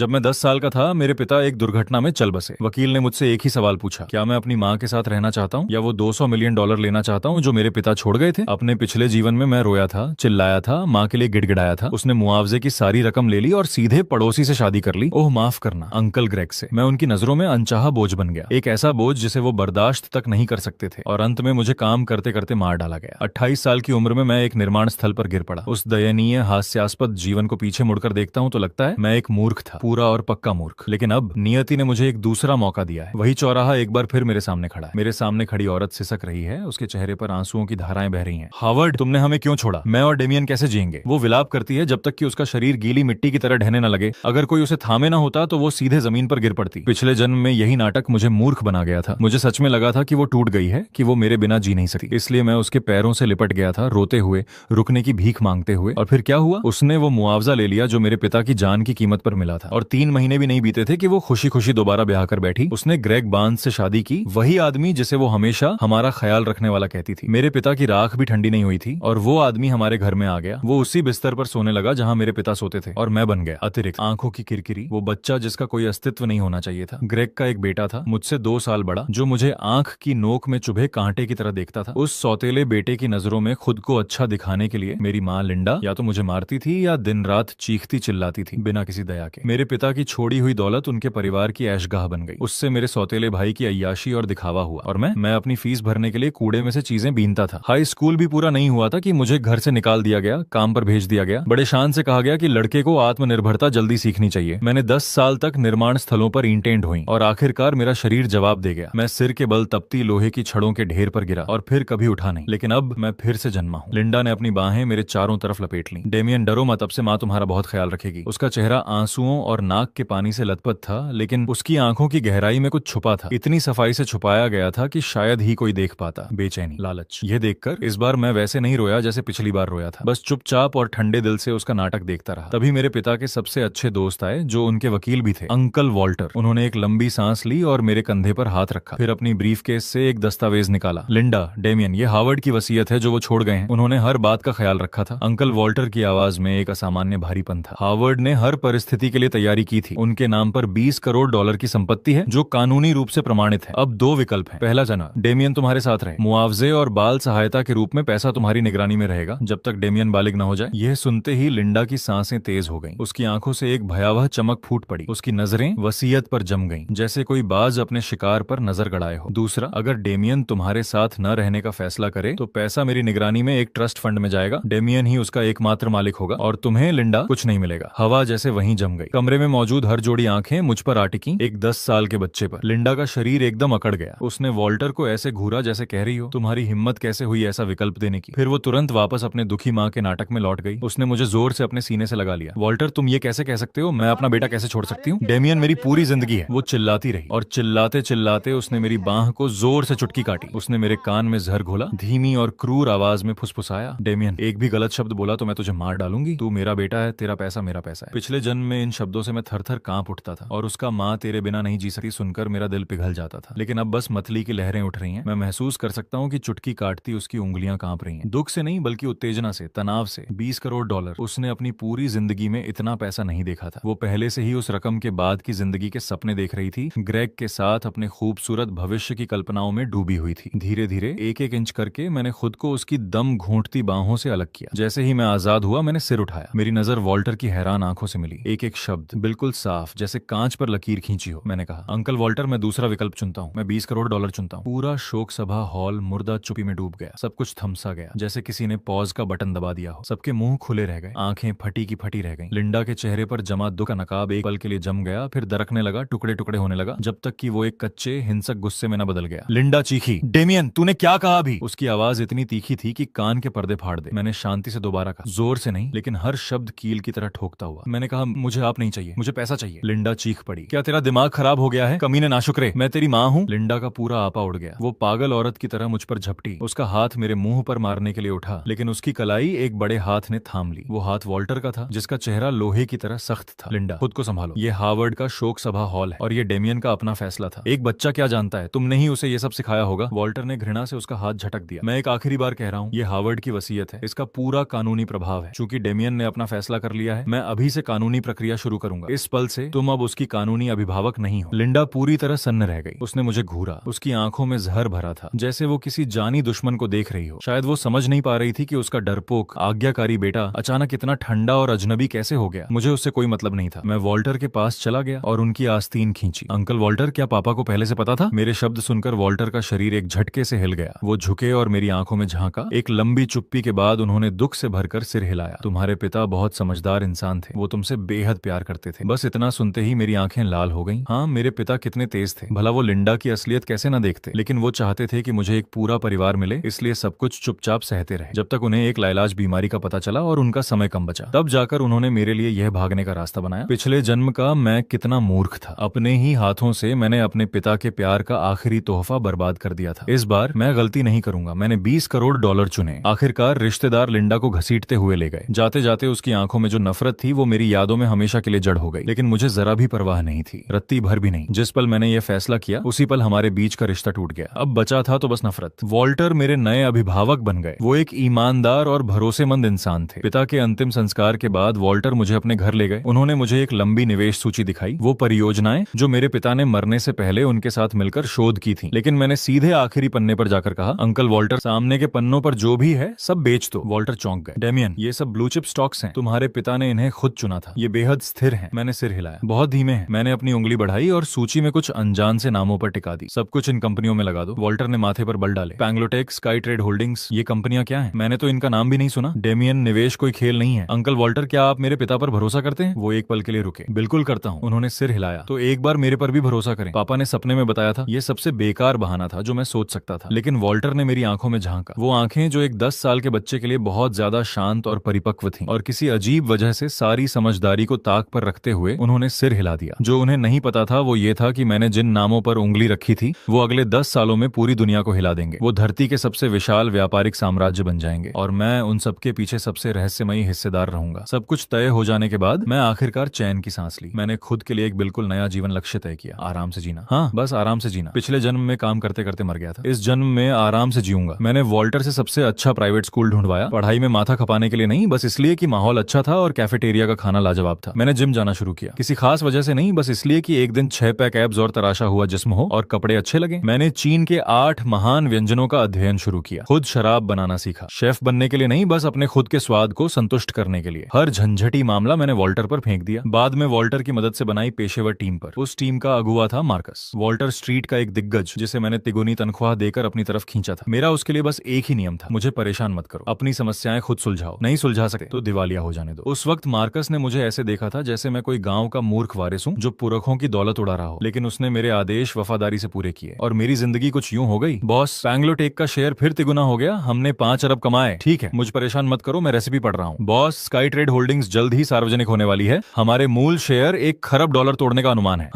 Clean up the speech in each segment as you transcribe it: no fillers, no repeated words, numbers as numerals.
जब मैं 10 साल का था मेरे पिता एक दुर्घटना में चल बसे। वकील ने मुझसे एक ही सवाल पूछा, क्या मैं अपनी माँ के साथ रहना चाहता हूँ या वो $200 मिलियन लेना चाहता हूँ जो मेरे पिता छोड़ गए थे। अपने पिछले जीवन में मैं रोया था, चिल्लाया था, माँ के लिए गिड़गिड़ाया था। उसने मुआवजे की सारी रकम ले ली और सीधे पड़ोसी से शादी कर ली। ओह माफ करना, अंकल ग्रेग से। मैं उनकी नजरों में अनचाहा बोझ बन गया, एक ऐसा बोझ जिसे वो बर्दाश्त तक नहीं कर सकते थे, और अंत में मुझे काम करते करते मार डाला गया। 28 साल की उम्र में मैं एक निर्माण स्थल पर गिर पड़ा। उस दयनीय हास्यास्पद जीवन को पीछे मुड़कर देखता हूँ तो लगता है मैं एक मूर्ख था, पूरा और पक्का मूर्ख। लेकिन अब नियति ने मुझे एक दूसरा मौका दिया है। वही चौराहा एक बार फिर मेरे सामने खड़ा है। मेरे सामने खड़ी औरत सिसक रही है, उसके चेहरे पर आंसुओं की धाराएं बह रही हैं। हावर्ड, तुमने हमें क्यों छोड़ा? मैं और डेमियन कैसे जिएंगे? वो विलाप करती है जब तक कि उसका शरीर गीली मिट्टी की तरह ढहने न लगे। अगर कोई उसे थामे ना होता तो वो सीधे जमीन पर गिर पड़ती। पिछले जन्म में यही नाटक मुझे मूर्ख बना गया था। मुझे सच में लगा था कि वो टूट गई है, कि वो मेरे बिना जी नहीं सकती। इसलिए मैं उसके पैरों से लिपट गया था, रोते हुए, रुकने की भीख मांगते हुए। और फिर क्या हुआ? उसने वो मुआवजा ले लिया जो मेरे पिता की जान की कीमत पर मिला था। और 3 महीने भी नहीं बीते थे कि वो खुशी खुशी दोबारा ब्याह कर बैठी। उसने ग्रेग बार्न्स से शादी की, वही आदमी जिसे वो हमेशा हमारा ख्याल रखने वाला कहती थी। मेरे पिता की राख भी ठंडी नहीं हुई थी और वो आदमी हमारे घर में आ गया। वो उसी बिस्तर पर सोने लगा जहां मेरे पिता सोते थे, और मैं बन गया अतिरिक्त आंखों की किरकिरी, वो बच्चा जिसका कोई अस्तित्व नहीं होना चाहिए था। ग्रेग का एक बेटा था, मुझसे 2 साल बड़ा, जो मुझे आंख की नोक में चुभे कांटे की तरह देखता था। उस सौतेले बेटे की नजरों में खुद को अच्छा दिखाने के लिए मेरी माँ लिंडा या तो मुझे मारती थी या दिन रात चीखती चिल्लाती थी बिना किसी दया के। मेरे पिता की छोड़ी हुई दौलत उनके परिवार की ऐशगाह बन गई। उससे मेरे सौतेले भाई की अय्याशी और दिखावा हुआ, और मैं अपनी फीस भरने के लिए कूड़े में से चीजें बीनता था। हाई स्कूल भी पूरा नहीं हुआ था कि मुझे घर से निकाल दिया गया, काम पर भेज दिया गया। बड़े शान से कहा गया कि लड़के को आत्मनिर्भरता जल्दी सीखनी चाहिए। मैंने 10 साल तक निर्माण स्थलों पर ईंटें ढोई और आखिरकार मेरा शरीर जवाब दे गया। मैं सिर के बल तपती लोहे की छड़ों के ढेर पर गिरा और फिर कभी उठा नहीं। लेकिन अब मैं फिर से जन्मा हूँ। लिंडा ने अपनी बाहें मेरे चारों तरफ लपेट ली। डेमियन, डरो मत, अब से माँ तुम्हारा बहुत ख्याल रखेगी। उसका चेहरा आंसुओं और नाक के पानी से लथपथ था, लेकिन उसकी आंखों की गहराई में कुछ छुपा था। इतनी सफाई से छुपाया गया था कि शायद ही कोई देख पाता। बेचैनी, लालच। यह देखकर इस बार मैं वैसे नहीं रोया जैसे पिछली बार रोया था। बस चुपचाप और ठंडे दिल से उसका नाटक देखता रहा। तभी मेरे पिता के सबसे अच्छे दोस्त आए, जो उनके वकील भी थे, अंकल वॉल्टर। उन्होंने एक लंबी सांस ली और मेरे कंधे पर हाथ रखा। फिर अपनी ब्रीफकेस से एक दस्तावेज निकाला। लिंडा, डेमियन, ये हावर्ड की वसीयत है जो वो छोड़ गए हैं। उन्होंने हर बात का ख्याल रखा था। अंकल वॉल्टर की आवाज में एक असामान्य भारीपन था। हावर्ड ने हर परिस्थिति के लिए तैयारी की थी। उनके नाम पर $20 करोड़ की संपत्ति है जो कानूनी रूप से प्रमाणित है। अब 2 विकल्प हैं। पहला जना, डेमियन तुम्हारे साथ रहे, मुआवजे और बाल सहायता के रूप में पैसा तुम्हारी निगरानी में रहेगा जब तक डेमियन बालिग न हो जाए। यह सुनते ही लिंडा की सांसें तेज हो गईं। उसकी आंखों से एक भयावह चमक फूट पड़ी। उसकी नजरें वसीयत पर जम गईं, जैसे कोई बाज अपने शिकार पर नजर गड़ाए हो। दूसरा, अगर डेमियन तुम्हारे साथ न रहने का फैसला करे तो पैसा मेरी निगरानी में एक ट्रस्ट फंड में जाएगा। डेमियन ही उसका एकमात्र मालिक होगा और तुम्हें, लिंडा, कुछ नहीं मिलेगा। हवा जैसे वहीं जम गई। कमरे में मौजूद हर जोड़ी आंखें मुझ पर आ टिकी, एक 10 साल के बच्चे पर। लिंडा का शरीर एकदम अकड़ गया। उसने वॉल्टर को ऐसे घूरा जैसे कह रही हो, तुम्हारी हिम्मत कैसे हुई ऐसा विकल्प देने की। फिर वो तुरंत वापस अपने दुखी माँ के नाटक में लौट गई। उसने मुझे जोर से अपने सीने से लगा लिया। वॉल्टर, तुम ये कैसे कह सकते हो? मैं अपना बेटा कैसे छोड़ सकती हूँ? डेमियन मेरी पूरी जिंदगी है। वो चिल्लाती रही और चिल्लाते चिल्लाते उसने मेरी बांह को जोर से चुटकी काटी। उसने मेरे कान में जहर घोला, धीमी और क्रूर आवाज में फुसफुसाया, डेमियन, एक भी गलत शब्द बोला तो मैं तुझे मार डालूंगी। तू मेरा बेटा है, तेरा पैसा मेरा पैसा है। पिछले जन्म में इन शब्दों से मैं थर थर कांप उठता था, और उसका माँ तेरे बिना नहीं जी सकती सुनकर मेरा दिल पिघल जाता था। लेकिन अब बस मतली की लहरें उठ रही हैं। मैं महसूस कर सकता हूँ कि चुटकी काटती उसकी उंगलियां कांप रही हैं, दुख से नहीं बल्कि उत्तेजना से, तनाव से। $20 करोड़, उसने अपनी पूरी जिंदगी में इतना पैसा नहीं देखा था। वो पहले से ही उस रकम के बाद की जिंदगी के सपने देख रही थी। ग्रेग के साथ अपने खूबसूरत भविष्य की कल्पनाओं में डूबी हुई थी। धीरे धीरे, एक एक इंच करके मैंने खुद को उसकी दम घूंटती बाहों से अलग किया। जैसे ही मैं आजाद हुआ, मैंने सिर उठाया। मेरी नजर वॉल्टर की हैरान आंखों से मिली। एक एक शब्द बिल्कुल साफ, जैसे कांच पर लकीर खींची हो। मैंने कहा, अंकल वॉल्टर, मैं दूसरा विकल्प चुनता हूँ। मैं $20 करोड़ चुनता हूँ। पूरा शोक सभा हॉल मुर्दा चुप्पी में डूब गया। सब कुछ थमसा गया, जैसे किसी ने पॉज का बटन दबा दिया हो। सबके मुंह खुले रह गए, आंखें फटी की फटी रह गईं। लिंडा के चेहरे पर जमा दुख का नकाब एक पल के लिए जम गया, फिर दरकने लगा, टुकड़े टुकड़े होने लगा, जब तक कि वो एक कच्चे हिंसक गुस्से में न बदल गया। लिंडा चीखी, डेमियन, तूने क्या कहा अभी? उसकी आवाज इतनी तीखी थी कि कान के पर्दे फाड़ दे। मैंने शांति से दोबारा कहा, जोर से नहीं, लेकिन हर शब्द कील की तरह ठोकता हुआ। मैंने कहा, मुझे आप नहीं चाहिए, मुझे पैसा चाहिए। लिंडा चीख पड़ी, क्या तेरा दिमाग खराब हो गया है? कमीने नाशुक्रे, मैं तेरी माँ हूँ। लिंडा का पूरा आपा उड़ गया। वो पागल औरत की तरह मुझ पर झपटी। उसका हाथ मेरे मुंह पर मारने के लिए उठा, लेकिन उसकी कलाई एक बड़े हाथ ने थाम ली। वो हाथ वॉल्टर का था, जिसका चेहरा लोहे की तरह सख्त था। लिंडा, खुद को संभालो। ये हावर्ड का शोक सभा हॉल है और ये डेमियन का अपना फैसला था। एक बच्चा क्या जानता है? तुमने ही उसे ये सब सिखाया होगा। वॉल्टर ने घृणा से उसका हाथ झटक दिया। मैं एक आखिरी बार कह रहा हूँ, ये हावर्ड की वसीयत है। इसका पूरा कानूनी प्रभाव है। चूंकि डेमियन ने अपना फैसला कर लिया है, मैं अभी से कानूनी प्रक्रिया शुरू करूंगा। करूंगा। इस पल से तुम अब उसकी कानूनी अभिभावक नहीं हो। लिंडा पूरी तरह सन्न रह गई। उसने मुझे घूरा। उसकी आंखों में जहर भरा था, जैसे वो किसी जानी दुश्मन को देख रही हो। शायद वो समझ नहीं पा रही थी कि उसका डरपोक आज्ञाकारी बेटा अचानक इतना ठंडा और अजनबी कैसे हो गया। मुझे उससे कोई मतलब नहीं था। मैं वॉल्टर के पास चला गया और उनकी आस्तीन खींची। अंकल वॉल्टर, क्या पापा को पहले से पता था? मेरे शब्द सुनकर वॉल्टर का शरीर एक झटके से हिल गया। वो झुके और मेरी आंखों में झांका। एक लंबी चुप्पी के बाद उन्होंने दुख से भरकर सिर हिलाया। तुम्हारे पिता बहुत समझदार इंसान थे। वो तुमसे बेहद प्यार करते थे। बस इतना सुनते ही मेरी आंखें लाल हो गईं। हाँ, मेरे पिता कितने तेज थे। भला वो लिंडा की असलियत कैसे न देखते, लेकिन वो चाहते थे कि मुझे एक पूरा परिवार मिले, इसलिए सब कुछ चुपचाप सहते रहे जब तक उन्हें एक लाइलाज बीमारी का पता चला और उनका समय कम बचा। तब जाकर उन्होंने मेरे लिए यह भागने का रास्ता बनाया। पिछले जन्म का मैं कितना मूर्ख था। अपने ही हाथों से मैंने अपने पिता के प्यार का आखिरी तोहफा बर्बाद कर दिया था। इस बार मैं गलती नहीं करूंगा। मैंने 20 करोड़ डॉलर चुने। आखिरकार रिश्तेदार लिंडा को घसीटते हुए ले गए। जाते जाते उसकी आंखों में जो नफरत थी वो मेरी यादों में हमेशा के लिए जड़ हो गई। लेकिन मुझे जरा भी परवाह नहीं थी, रत्ती भर भी नहीं। जिस पल मैंने ये फैसला किया उसी पल हमारे बीच का रिश्ता टूट गया। अब बचा था तो बस नफरत। वॉल्टर मेरे नए अभिभावक बन गए। वो एक ईमानदार और भरोसेमंद इंसान थे। पिता के अंतिम संस्कार के बाद वॉल्टर मुझे अपने घर ले गए। उन्होंने मुझे एक लंबी निवेश सूची दिखाई, वो परियोजनाएं जो मेरे पिता ने मरने से पहले उनके साथ मिलकर शोध की थी। लेकिन मैंने सीधे आखिरी पन्ने पर जाकर कहा, अंकल वॉल्टर, सामने के पन्नों पर जो भी है सब बेच दो। वॉल्टर चौंक गए। डेमियन, ये सब ब्लू चिप स्टॉक्स हैं। तुम्हारे पिता ने इन्हें खुद चुना था। ये बेहद स्थिर हैं। मैंने सिर हिलाया। बहुत धीमे हैं। मैंने अपनी उंगली बढ़ाई और सूची में कुछ अनजान से नामों पर टिका दी। सब कुछ इन कंपनियों में लगा दो। वॉल्टर ने माथे पर बल डाले। पैंग्लोटेक, स्काई ट्रेड होल्डिंग्स, ये कंपनियां क्या हैं? मैंने तो इनका नाम भी नहीं सुना। डेमियन, निवेश कोई खेल नहीं है। अंकल वॉल्टर, क्या आप मेरे पिता पर भरोसा करते हैं? वो एक पल के लिए रुके। बिल्कुल करता हूँ। उन्होंने सिर हिलाया। तो एक बार मेरे पर भी भरोसा करें। पापा ने सपने में बताया था। ये सबसे बेकार बहाना था जो मैं सोच सकता था। लेकिन वॉल्टर ने मेरी आंखों में झांका। वो आंखें जो एक 10 साल के बच्चे के लिए बहुत ज्यादा शांत और परिपक्व थीं, और किसी अजीब वजह से सारी समझदारी को ताक पर रखते हुए उन्होंने सिर हिला दिया। जो उन्हें नहीं पता था वो ये था कि मैंने जिन नामों पर उंगली रखी थी वो अगले 10 सालों में पूरी दुनिया को हिला देंगे। वो धरती के सबसे विशाल व्यापारिक साम्राज्य बन जाएंगे और मैं उन सबके पीछे सबसे रहस्यमयी हिस्सेदार रहूंगा। सब कुछ तय हो जाने के बाद मैं आखिरकार चैन की सांस ली। मैंने खुद के लिए एक बिल्कुल नया जीवन लक्ष्य तय किया। आराम से जीना। हाँ, बस आराम से जीना। पिछले जन्म में काम करते करते मर गया था। इस जन्म में आराम से जीऊंगा। मैंने वॉल्टर से सबसे अच्छा प्राइवेट स्कूल ढूंढवाया। पढ़ाई में माथा खपाने के लिए नहीं, बस इसलिए कि माहौल अच्छा था और कैफेटेरिया का खाना लाजवाब था। मैंने जिम जाना शुरू किया। किसी खास वजह से नहीं, बस इसलिए कि एक दिन 6 पैक एब्स और तराशा हुआ जिस्म हो और कपड़े अच्छे लगे। मैंने चीन के 8 महान व्यंजनों का अध्ययन शुरू किया। खुद शराब बनाना सीखा। शेफ बनने के लिए नहीं, बस अपने खुद के स्वाद को संतुष्ट करने के लिए। हर झंझटी मामला मैंने वॉल्टर पर फेंक दिया। बाद में वॉल्टर की मदद से बनाई पेशेवर टीम पर। उस टीम का अगुवा था मार्कस, वॉल्टर स्ट्रीट का एक दिग्गज जिसे मैंने तिगुनी तनख्वाह देकर अपनी तरफ खींचा था। मेरा उसके लिए बस एक ही नियम था, मुझे परेशान मत करो, अपनी समस्याएं खुद सुलझाओ। नहीं सुलझा सकते तो दिवालिया हो जाने दो। उस वक्त मार्कस ने मुझे ऐसे देखा था जैसे मैं कोई गांव का मूर्ख वारिस हूं जो पुरखों की दौलत उड़ा रहा हो। लेकिन उसने मेरे आदेश वफादारी से पूरे किए और मेरी जिंदगी कुछ यूं हो गई। बॉस, पैंग्लोटेक का शेयर फिर तिगुना हो गया। हमने 5 अरब कमाए। ठीक है, मुझ परेशान मत करो, मैं रेसिपी पढ़ रहा हूँ। बॉस, स्काई ट्रेड होल्डिंग्स जल्द ही सार्वजनिक होने वाली है। हमारे मूल शेयर 1 खरब डॉलर तोड़ने का अनुमान है।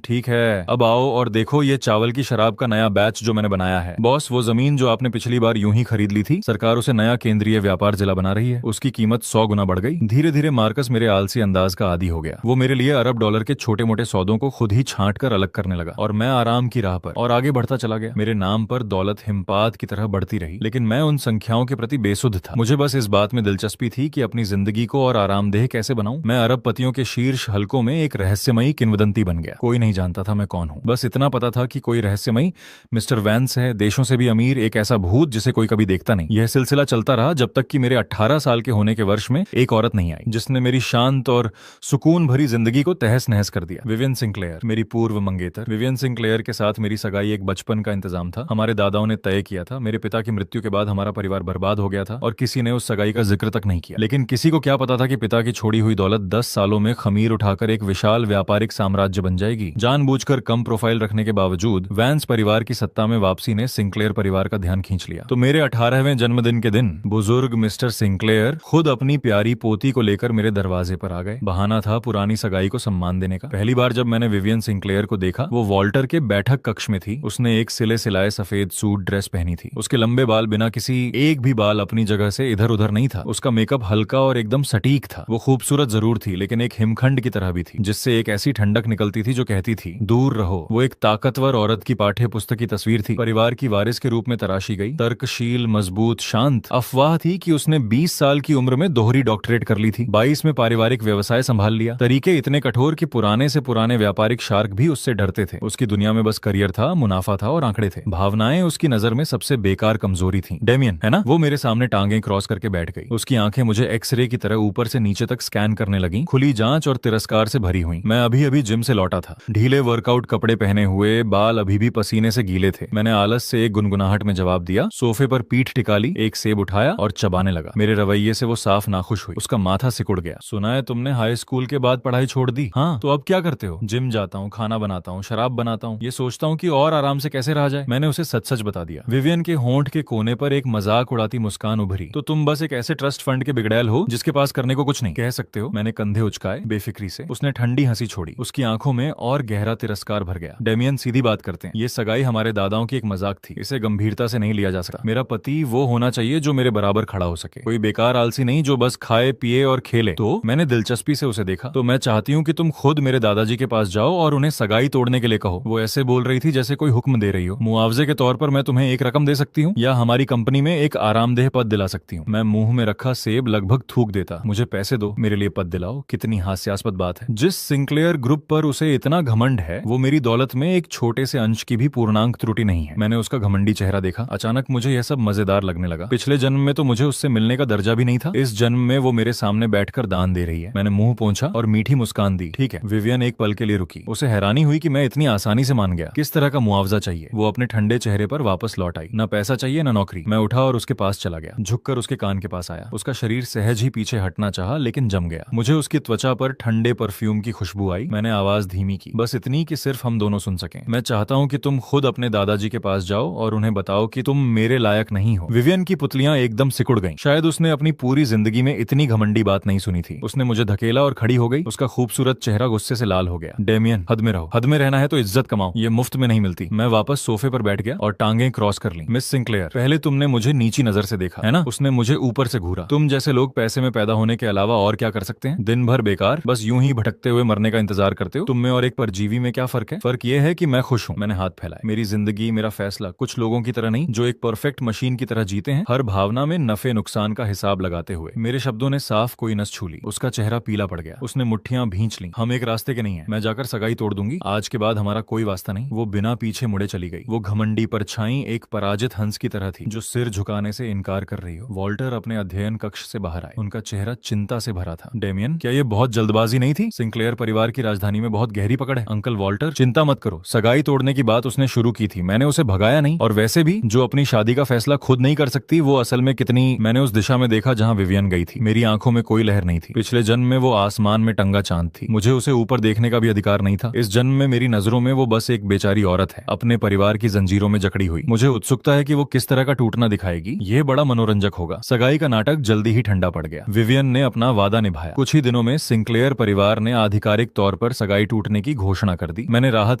ठीक है, अब आओ और देखो ये चावल की शराब का नया बैच जो मैंने बनाया है। बॉस, वो जमीन जो आपने पिछली बार यूं ही खरीद ली थी, सरकार उसे नया केंद्रीय व्यापार जिला बना रही है। उसकी कीमत 100 गुना बढ़ गई। धीरे धीरे मार्कस मेरे आलसी अंदाज का आदी हो गया। वो मेरे लिए अरब डॉलर के छोटे मोटे सौदों को खुद ही छांट कर अलग करने लगा और मैं आराम की राह पर और आगे बढ़ता चला गया। मेरे नाम पर दौलत हिमपात की तरह बढ़ती रही, लेकिन मैं उन संख्याओं के प्रति बेसुध था। मुझे बस इस बात में दिलचस्पी थी कि अपनी जिंदगी को और आरामदेह कैसे बनाऊं। मैं अरब पतियों के शीर्ष हलकों में एक रहस्यमयी किंवदंती बन गया। कोई नहीं जानता था मैं कौन हूं। बस इतना पता था कि कोई रहस्यमयी मिस्टर वैंस है, देशों से भी अमीर, एक ऐसा भूत जिसे कोई कभी देखता नहीं। यह सिलसिला चलता रहा जब तक कि मेरे 18 साल के होने के वर्ष में एक औरत नहीं आई जिसने मेरी शांत और सुकून भरी जिंदगी को तहस नहस कर दिया। विवियन सिंक्लेयर, मेरी पूर्व मंगेतर। विवियन सिंक्लेयर के साथ मेरी सगाई एक बचपन का इंतजाम था। हमारे दादाओं ने तय किया था। मेरे पिता की मृत्यु के बाद हमारा परिवार बर्बाद हो गया था और किसी ने उस सगाई का जिक्र तक नहीं किया। लेकिन किसी को क्या पता था कि पिता की छोड़ी हुई दौलत 10 सालों में खमीर उठाकर एक विशाल व्यापारिक साम्राज्य बन जाएगी। जानबूझकर कम प्रोफाइल रखने के बावजूद वैंस परिवार की सत्ता में वापसी ने सिंक्लेयर परिवार का ध्यान खींच लिया। तो मेरे 18वें जन्मदिन के दिन बुजुर्ग मिस्टर सिंक्लेयर खुद अपनी प्यारी पोती को लेकर मेरे दरवाजे पर आ गए। बहाना था पुरानी सगाई को सम्मान देने का। पहली बार जब मैंने विवियन सिंक्लेयर को देखा, वो वॉल्टर के बैठक कक्ष में थी। उसने एक सिले सिलाए सफेद सूट ड्रेस पहनी थी। उसके लंबे बाल बिना किसी एक भी बाल अपनी जगह से इधर उधर नहीं था। उसका मेकअप हल्का और एकदम सटीक था। वो खूबसूरत जरूर थी, लेकिन एक हिमखंड की तरह भी थी, जिससे एक ऐसी ठंडक निकलती थी जो कहती थी दूर रहो। वो एक ताकतवर औरत की पाठ्य पुस्तक की तस्वीर थी, परिवार की वारिस के रूप में तराशी गई। तर्कशील, मजबूत, शांत। अफवाह थी कि उसने 20 साल की उम्र में दोहरी डॉक्टरेट कर ली थी। 22 में पारिवारिक व्यवसाय संभाल लिया। तरीके इतने कठोर कि पुराने से पुराने व्यापारिक शार्क भी उससे डरते थे। उसकी दुनिया में बस करियर था, मुनाफा था और आंकड़े थे। भावनाएं उसकी नजर में सबसे बेकार कमजोरी थी। डेमियन है ना, वो मेरे सामने टांगें क्रॉस करके बैठ गई। उसकी आंखें मुझे एक्सरे की तरह ऊपर से नीचे तक स्कैन करने लगी, खुली जांच और तिरस्कार से भरी हुई। मैं अभी अभी जिम से लौटा था, ढीले वर्कआउट कपड़े पहने हुए, बाल अभी भी पसीने से गीले थे। मैंने आलस से एक गुनगुनाहट में जवाब दिया, सोफे पर पीठ टिका ली, एक सेब उठाया और चबाने लगा। मेरे रवैये से वो साफ नाखुश हुई। उसका माथा सिकुड़ गया। सुना है तुमने हाई स्कूल के बाद पढ़ाई छोड़ दी? हाँ, तो अब क्या करते हो? जिम जाता हूँ, खाना बनाता हूँ, शराब बनाता हूँ, ये सोचता हूँ कि और आराम से कैसे रहा जाए। मैंने उसे सच सच बता दिया। विवियन के होंठ के कोने पर एक मजाक उड़ाती मुस्कान उभरी। तो तुम बस एक ऐसे ट्रस्ट फंड के बिगड़ैल हो जिसके पास करने को कुछ नहीं। कह सकते हो। मैंने कंधे उचकाए बेफिक्री से। उसने ठंडी हंसी छोड़ी। उसकी आंखों में और गहरा तिरस्कार भर गया। डेमियन, सीधी बात करते हैं, ये सगाई हमारे दादाओं की एक मजाक थी। इसे गंभीरता से नहीं लिया जा सकता। मेरा पति वो होना चाहिए जो मेरे बराबर खड़ा हो सके, कोई बेकार आलसी नहीं जो बस खाए पिए और खेले। तो मैंने दिलचस्पी से उसे देखा। तो मैं चाहती हूँ कि तुम खुद मेरे दादाजी के पास जाओ और उन्हें सगाई तोड़ने के लिए कहो। वो ऐसे बोल रही थी जैसे कोई हुक्म दे रही हो। मुआवजे के तौर पर मैं तुम्हें एक रकम दे सकती हूँ या हमारी कंपनी में एक आरामदेह पद दिला सकती हूँ। मैं मुंह में रखा सेब लगभग थूक देता। मुझे पैसे दो, मेरे लिए पद दिलाओ। कितनी हास्यास्पद बात है। जिस सिंक्लेयर ग्रुप पर उसे इतना घमंड है, वो मेरी दौलत में एक छोटे से अंश की भी पूर्णांक त्रुटि नहीं है। मैंने उसका घमंडी चेहरा देखा। अचानक मुझे यह सब मजेदार लगने लगा। पिछले जन्म में तो मुझे उससे मिलने का दर्जा भी नहीं था। इस जन्म में वो मेरे सामने बैठकर दान दे रही है। मैंने मुंह पोंछा और मीठी मुस्कान दी। ठीक है। विवियन एक पल के लिए रुकी। उसे हैरानी हुई कि मैं इतनी आसानी से मान गया। किस तरह का मुआवजा चाहिए? वो अपने ठंडे चेहरे पर वापस लौट आई। न पैसा चाहिए न नौकरी। मैं उठा और उसके पास चला गया। झुककर उसके कान के पास आया। उसका शरीर सहज ही पीछे हटना चाहा लेकिन जम गया। मुझे उसकी त्वचा पर ठंडे परफ्यूम की खुशबू आई। मैंने आवाज धीमी की, बस इतनी कि सिर्फ हम दोनों सुन सकें। मैं चाहता हूँ कि तुम खुद अपने दादाजी के पास जाओ और उन्हें बताओ कि तुम मेरे लायक नहीं हो। विवियन की पुतलियां एकदम सिकुड़ गईं। शायद उसने अपनी पूरी जिंदगी में इतनी घमंडी बात नहीं सुनी थी। उसने मुझे धकेला और खड़ी हो गई। उसका खूबसूरत चेहरा गुस्से से लाल हो गया। डेमियन, हद में रहो। हद में रहना है तो इज्जत कमाओ, ये मुफ्त में नहीं मिलती। मैं वापस सोफे पर बैठ गया और टांगें क्रॉस कर ली। मिस सिंक्लेयर, पहले तुमने मुझे नीची नजर से देखा है ना? उसने मुझे ऊपर से घूरा। तुम जैसे लोग पैसे में पैदा होने के अलावा और क्या कर सकते हैं? दिन भर बेकार, बस यूं ही भटकते हुए मरने का इंतजार करते हो। तुम में और एक परजीवी में क्या फर्क है? फर्क ये है कि मैं खुश हूँ। मैंने हाथ फैलाए। मेरी जिंदगी, मेरा फैसला कुछ लोगों की तरह नहीं जो एक परफेक्ट मशीन की तरह जीते हैं, हर भावना में नफे नुकसान का हिसाब लगाते हुए। मेरे शब्दों ने साफ कोई नस छू ली। उसका चेहरा पीला पड़ गया। उसने मुट्ठियां भींच ली। हम एक रास्ते के नहीं है। मैं जाकर सगाई तोड़ दूंगी। आज के बाद हमारा कोई वास्ता नहीं। वो बिना पीछे मुड़े चली गई। वो घमंडी परछाई एक पराजित हंस की तरह थी जो सिर झुकाने से इनकार कर रही हो। वॉल्टर अपने अध्ययन कक्ष से बाहर आए। उनका चेहरा चिंता से भरा था। डेमियन, क्या ये बहुत जल्दबाजी नहीं थी? सिंक्लेयर परिवार की राजधानी में बहुत गहरी पकड़ है। अंकल वॉल्टर, चिंता मत करो। सगाई तोड़ने की बात उसने शुरू की थी, मैंने उसे भगाया नहीं। और वैसे भी जो अपनी शादी का फैसला खुद नहीं कर सकती वो असल में कितनी। मैंने उस दिशा में देखा जहां विवियन गई थी। मेरी आंखों में कोई लहर नहीं थी। पिछले जन्म में वो आसमान में टंगा चांद थी। मुझे उसे ऊपर देखने का भी अधिकार नहीं था। इस जन्म में मेरी नजरों में वो बस एक बेचारी औरत है, अपने परिवार की जंजीरों में जकड़ी हुई। मुझे उत्सुकता है कि वो किस तरह का टूटना दिखाएगी। ये बड़ा मनोरंजक होगा। सगाई का नाटक जल्दी ही ठंडा पड़ गया। विवियन ने अपना वादा निभाया। कुछ ही दिनों में सिंक्लेयर परिवार ने आधिकारिक तौर पर सगाई टूटने की घोषणा कर दी। मैंने राहत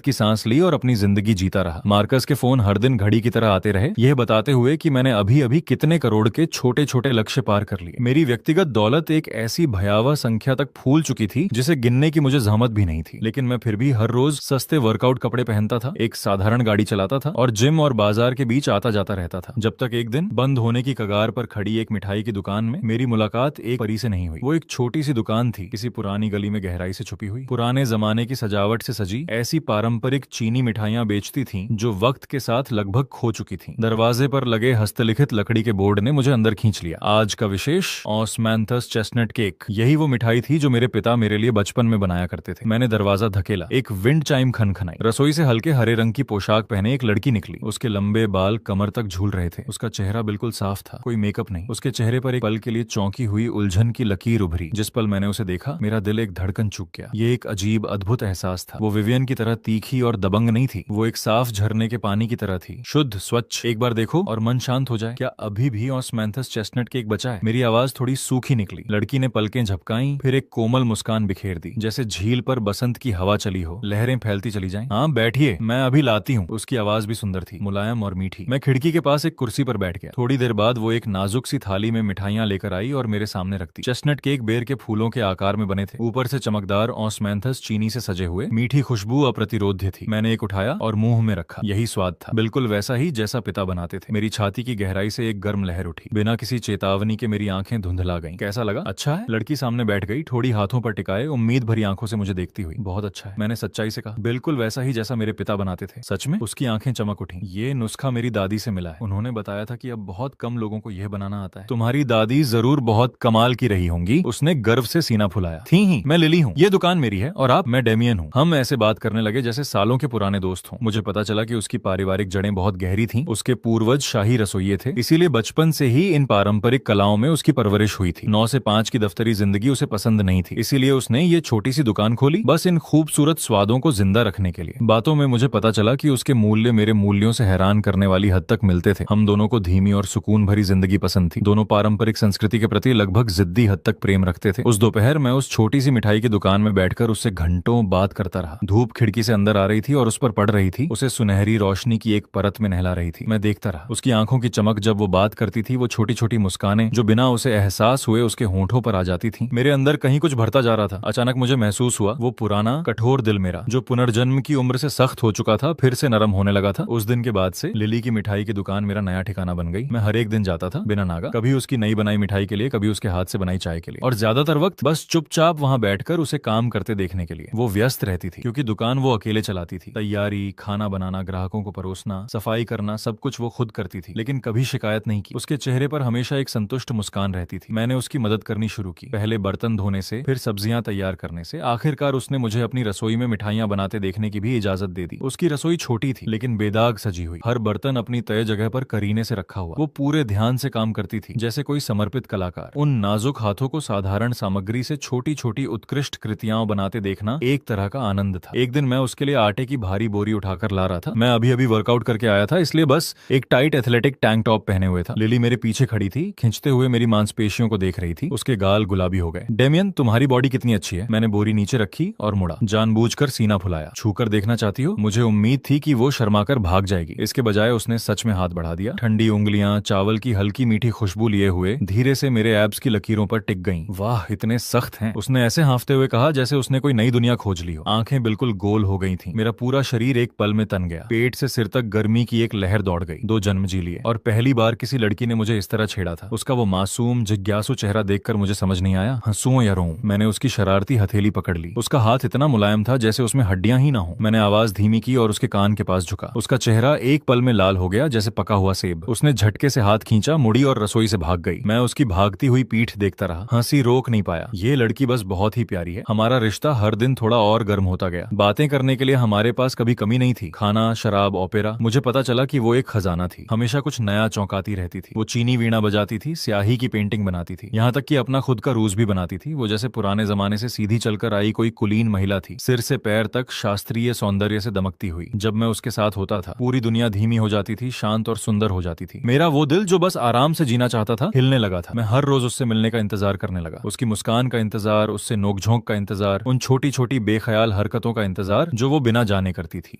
की सांस ली और अपनी जिंदगी जीता रहा। मार्कस के फोन हर दिन घड़ी की तरह आते रहे, यह बताते हुए कि मैंने अभी अभी कितने करोड़ के छोटे छोटे लक्ष्य पार कर लिए। मेरी व्यक्तिगत दौलत एक ऐसी भयावह संख्या तक फूल चुकी थी जिसे गिनने की मुझे जहमत भी नहीं थी। लेकिन मैं फिर भी हर रोज सस्ते वर्कआउट कपड़े पहनता था, एक साधारण गाड़ी चलाता था और जिम और बाजार के बीच आता जाता रहता था। जब तक एक दिन बंद होने की कगार पर खड़ी एक मिठाई की दुकान में मेरी मुलाकात एक परी से नहीं हुई। वो एक छोटी सी दुकान थी, किसी पुरानी गली में गहराई से छुपी हुई। पुराने जमाने की सजावट से सजी ऐसी पारंपरिक चीनी मिठाइयां बेचती थी जो वक्त के साथ लगभग खो चुकी थी। दरवाजे पर लगे हस्तलिखित लकड़ी के बोर्ड ने मुझे अंदर खींच लिया। आज का विशेष ऑस्मैंथस चेस्टनट केक। यही वो मिठाई थी जो मेरे पिता मेरे लिए बचपन में बनाया करते थे। मैंने दरवाजा धकेला। एक विंड चाइम खनखनाई। रसोई से हल्के हरे रंग की पोशाक पहने एक लड़की निकली। उसके लंबे बाल कमर तक झूल रहे थे। उसका चेहरा बिल्कुल साफ था, कोई मेकअप नहीं। उसके चेहरे पर एक पल के लिए चौंकी हुई उलझन की लकीर उभरी। जिस पल मैंने उसे देखा मेरा दिल एक धड़कन चूक गया। ये एक अजीब अद्भुत एहसास था। वो विवियन की तरह तीखी और दबंग नहीं थी। वो एक साफ झरने के पानी की तरह थी, शुद्ध, स्वच्छ। एक बार देखो और मन शांत हो जाए। क्या अभी भी ऑस्मैंथस चेस्टनट केक बचा है? मेरी आवाज थोड़ी सूखी निकली। लड़की ने पलकें झपकाई, फिर एक कोमल मुस्कान बिखेर दी, जैसे झील पर बसंत की हवा चली हो, लहरें फैलती चली जाएं। हाँ बैठिए, मैं अभी लाती हूँ। उसकी आवाज भी सुंदर थी, मुलायम और मीठी। मैं खिड़की के पास एक कुर्सी पर बैठ गया। थोड़ी देर बाद वो एक नाजुक सी थाली में मिठाइयां लेकर आई और मेरे सामने रख दी। चेस्टनट केक बेर के फूलों के आकार में बने थे, ऊपर से चमकदार ऑस्मैंथस चीनी से सजे हुए। मीठी खुशबू अप्रतिरोध्य थी। मैंने एक उठाया और मुंह में रखा। यही स्वाद था, बिल्कुल वैसा ही जैसा पिता बनाते थे। मेरी छाती की गहराई से एक गर्म लहर उठी। बिना किसी चेतावनी के मेरी आंखें धुंधला गईं। कैसा लगा? अच्छा है? लड़की सामने बैठ गई, थोड़ी खाली हाथों पर टिकाए उम्मीद भरी आंखों से मुझे देखती हुई। बहुत अच्छा है, मैंने सच्चाई से कहा। बिल्कुल वैसा ही जैसा मेरे पिता बनाते थे। सच में? उसकी आंखें चमक उठी। ये नुस्खा मेरी दादी से मिला है। उन्होंने बताया था कि अब बहुत कम लोगों को यह बनाना आता है। तुम्हारी दादी जरूर बहुत कमाल की रही होंगी। उसने गर्व से सीना फुलाया। थी ही। मैं लिली हूँ, ये दुकान मेरी है, और आप? मैं डेमियन हूँ। हम ऐसे बात करने लगे जैसे सालों के पुराने दोस्त हों। मुझे पता चला कि उसकी पारिवारिक जड़ें बहुत गहरी थीं। उसके पूर्वज शाही रसोइये थे, इसीलिए बचपन से ही इन पारंपरिक कलाओं में उसकी परवरिश हुई थी। 9 से 5 की दफ्तरी जिंदगी उसे पसंद नहीं थी, इसीलिए उसने ये छोटी सी दुकान खोली, बस इन खूबसूरत स्वादों को जिंदा रखने के लिए। बातों में मुझे पता चला कि उसके मूल्य मेरे मूल्यों से हैरान करने वाली हद तक मिलते थे। हम दोनों को धीमी और सुकून भरी जिंदगी पसंद थी। दोनों पारंपरिक संस्कृति के प्रति लगभग जिद्दी हद तक प्रेम रखते थे। उस दोपहर मैं उस छोटी सी मिठाई की दुकान में बैठकर उससे घंटों बात करता रहा। धूप खिड़की से अंदर आ रही थी और उस पर पड़ रही थी। उसे सुनहरी रोशनी की एक परत में नहला रही थी। मैं देखता रहा। उसकी आंखों की चमक, जब वो बात करती थी, वो छोटी छोटी मुस्कानें जो बिना उसे एहसास हुए उसके होंठों पर आ जाती थी। मेरे अंदर कहीं कुछ भरता जा रहा था। अचानक मुझे महसूस हुआ वो पुराना कठोर दिल मेरा, जो पुनर्जन्म की उम्र से सख्त हो चुका था, फिर से नरम होने लगा था। उस दिन के बाद से लिली की मिठाई की दुकान मेरा नया ठिकाना बन गई। मैं हर एक दिन जाता था बिना नागा, कभी उसकी नई बनाई मिठाई के लिए, कभी उसके हाथ से बनाई चाय के लिए, और ज्यादातर वक्त बस चुपचाप वहां बैठकर उसे काम करते देखने के लिए। वो व्यस्त रहती थी क्योंकि दुकान वो अकेले चलाती थी। तैयारी, खाना बनाना, ग्राहकों को परोसना, सफाई करना, सब कुछ वो खुद करती थी, लेकिन कभी शिकायत नहीं की। उसके चेहरे पर हमेशा एक संतुष्ट मुस्कान रहती थी। मैंने उसकी मदद करनी शुरू की, पहले बर्तन धोने से, फिर सब्जियां तैयार करने से। आखिरकार उसने मुझे अपनी रसोई में मिठाइयां बनाते देखने की भी इजाजत दे दी। उसकी रसोई छोटी थी लेकिन बेदाग सजी हुई, हर बर्तन अपनी तय जगह पर करीने से रखा हुआ। वो पूरे ध्यान से काम करती थी, जैसे कोई समर्पित कलाकार। उन नाजुक हाथों को साधारण सामग्री से छोटी छोटी उत्कृष्ट कृतियां बनाते देखना एक तरह का आनंद था। एक दिन मैं उसके लिए आटे की भारी बोरी उठाकर ला रहा था। मैं अभी अभी वर्कआउट करके आया था, इसलिए बस एक टाइट एथलेटिक टैंक टॉप पहने हुए था। लिली मेरे पीछे खड़ी थी, खिंचते हुए मेरी मांसपेशियों को देख रही थी। उसके गाल गुलाबी हो गए। डेमियन, तुम्हारी बॉडी कितनी अच्छी है। मैंने बोरी नीचे रखी और मुड़ा, जानबूझकर सीना फुलाया। छूकर देखना चाहती हो? मुझे उम्मीद थी कि वो शर्माकर भाग जाएगी। इसके बजाय उसने सच में हाथ बढ़ा दिया। ठंडी उंगलियां चावल की हल्की मीठी खुशबू लिए हुए धीरे से मेरे एब्स की लकीरों पर टिक गईं। वाह, इतने सख्त हैं। उसने ऐसे हांफते हुए कहा जैसे उसने कोई नई दुनिया खोज ली हो। आंखें बिल्कुल गोल हो गई थीं। मेरा पूरा शरीर एक पल में तन गया। पेट से सिर तक गर्मी की एक लहर दौड़ गई। 2 जन्म जी लिए, और पहली बार किसी लड़की ने मुझे इस तरह छेड़ा था। उसका वो मासूम जिज्ञासु चेहरा देखकर मुझे समझ नहीं आया, हंसूं या रोऊं। मैंने उसकी शरारती हथेली पकड़ ली। उसका हाथ इतना मुलायम था जैसे उसमें हड्डियां ही ना हो। मैंने आवाज धीमी की और उसके कान के पास झुका। उसका चेहरा एक पल में लाल हो गया जैसे पका हुआ सेब। उसने झटके से हाथ खींचा, मुड़ी और रसोई से भाग गई। मैं उसकी भागती हुई पीठ देखता रहा, हंसी रोक नहीं पाया। ये लड़की बस बहुत ही प्यारी है। हमारा रिश्ता हर दिन थोड़ा और गर्म होता गया। बातें करने के लिए हमारे पास कभी कमी नहीं थी। खाना, शराब, ओपेरा। मुझे पता चला कि वो एक खजाना थी, हमेशा कुछ नया चौंकाती रहती थी। वो चीनी वीणा बजाती थी, स्याही की पेंटिंग बनाती थी, यहाँ तक कि अपना खुद का रूज भी बनाती थी। वो जैसे पुराने जमाने से सीधी चलकर आई कोई कुलीन महिला थी, सिर से पैर तक शास्त्रीय सौंदर्य से दमकती हुई। जब मैं उसके साथ होता था, पूरी दुनिया धीमी हो जाती थी, शांत और सुंदर हो जाती थी। मेरा वो दिल जो बस आराम से जीना चाहता था, हिलने लगा था। मैं हर रोज उससे मिलने का इंतजार करने लगा। उसकी मुस्कान का इंतजार, उससे नोकझोंक का इंतजार, उन छोटी छोटी बेख्याल हरकतों का इंतजार जो वो बिना जाने करती थी।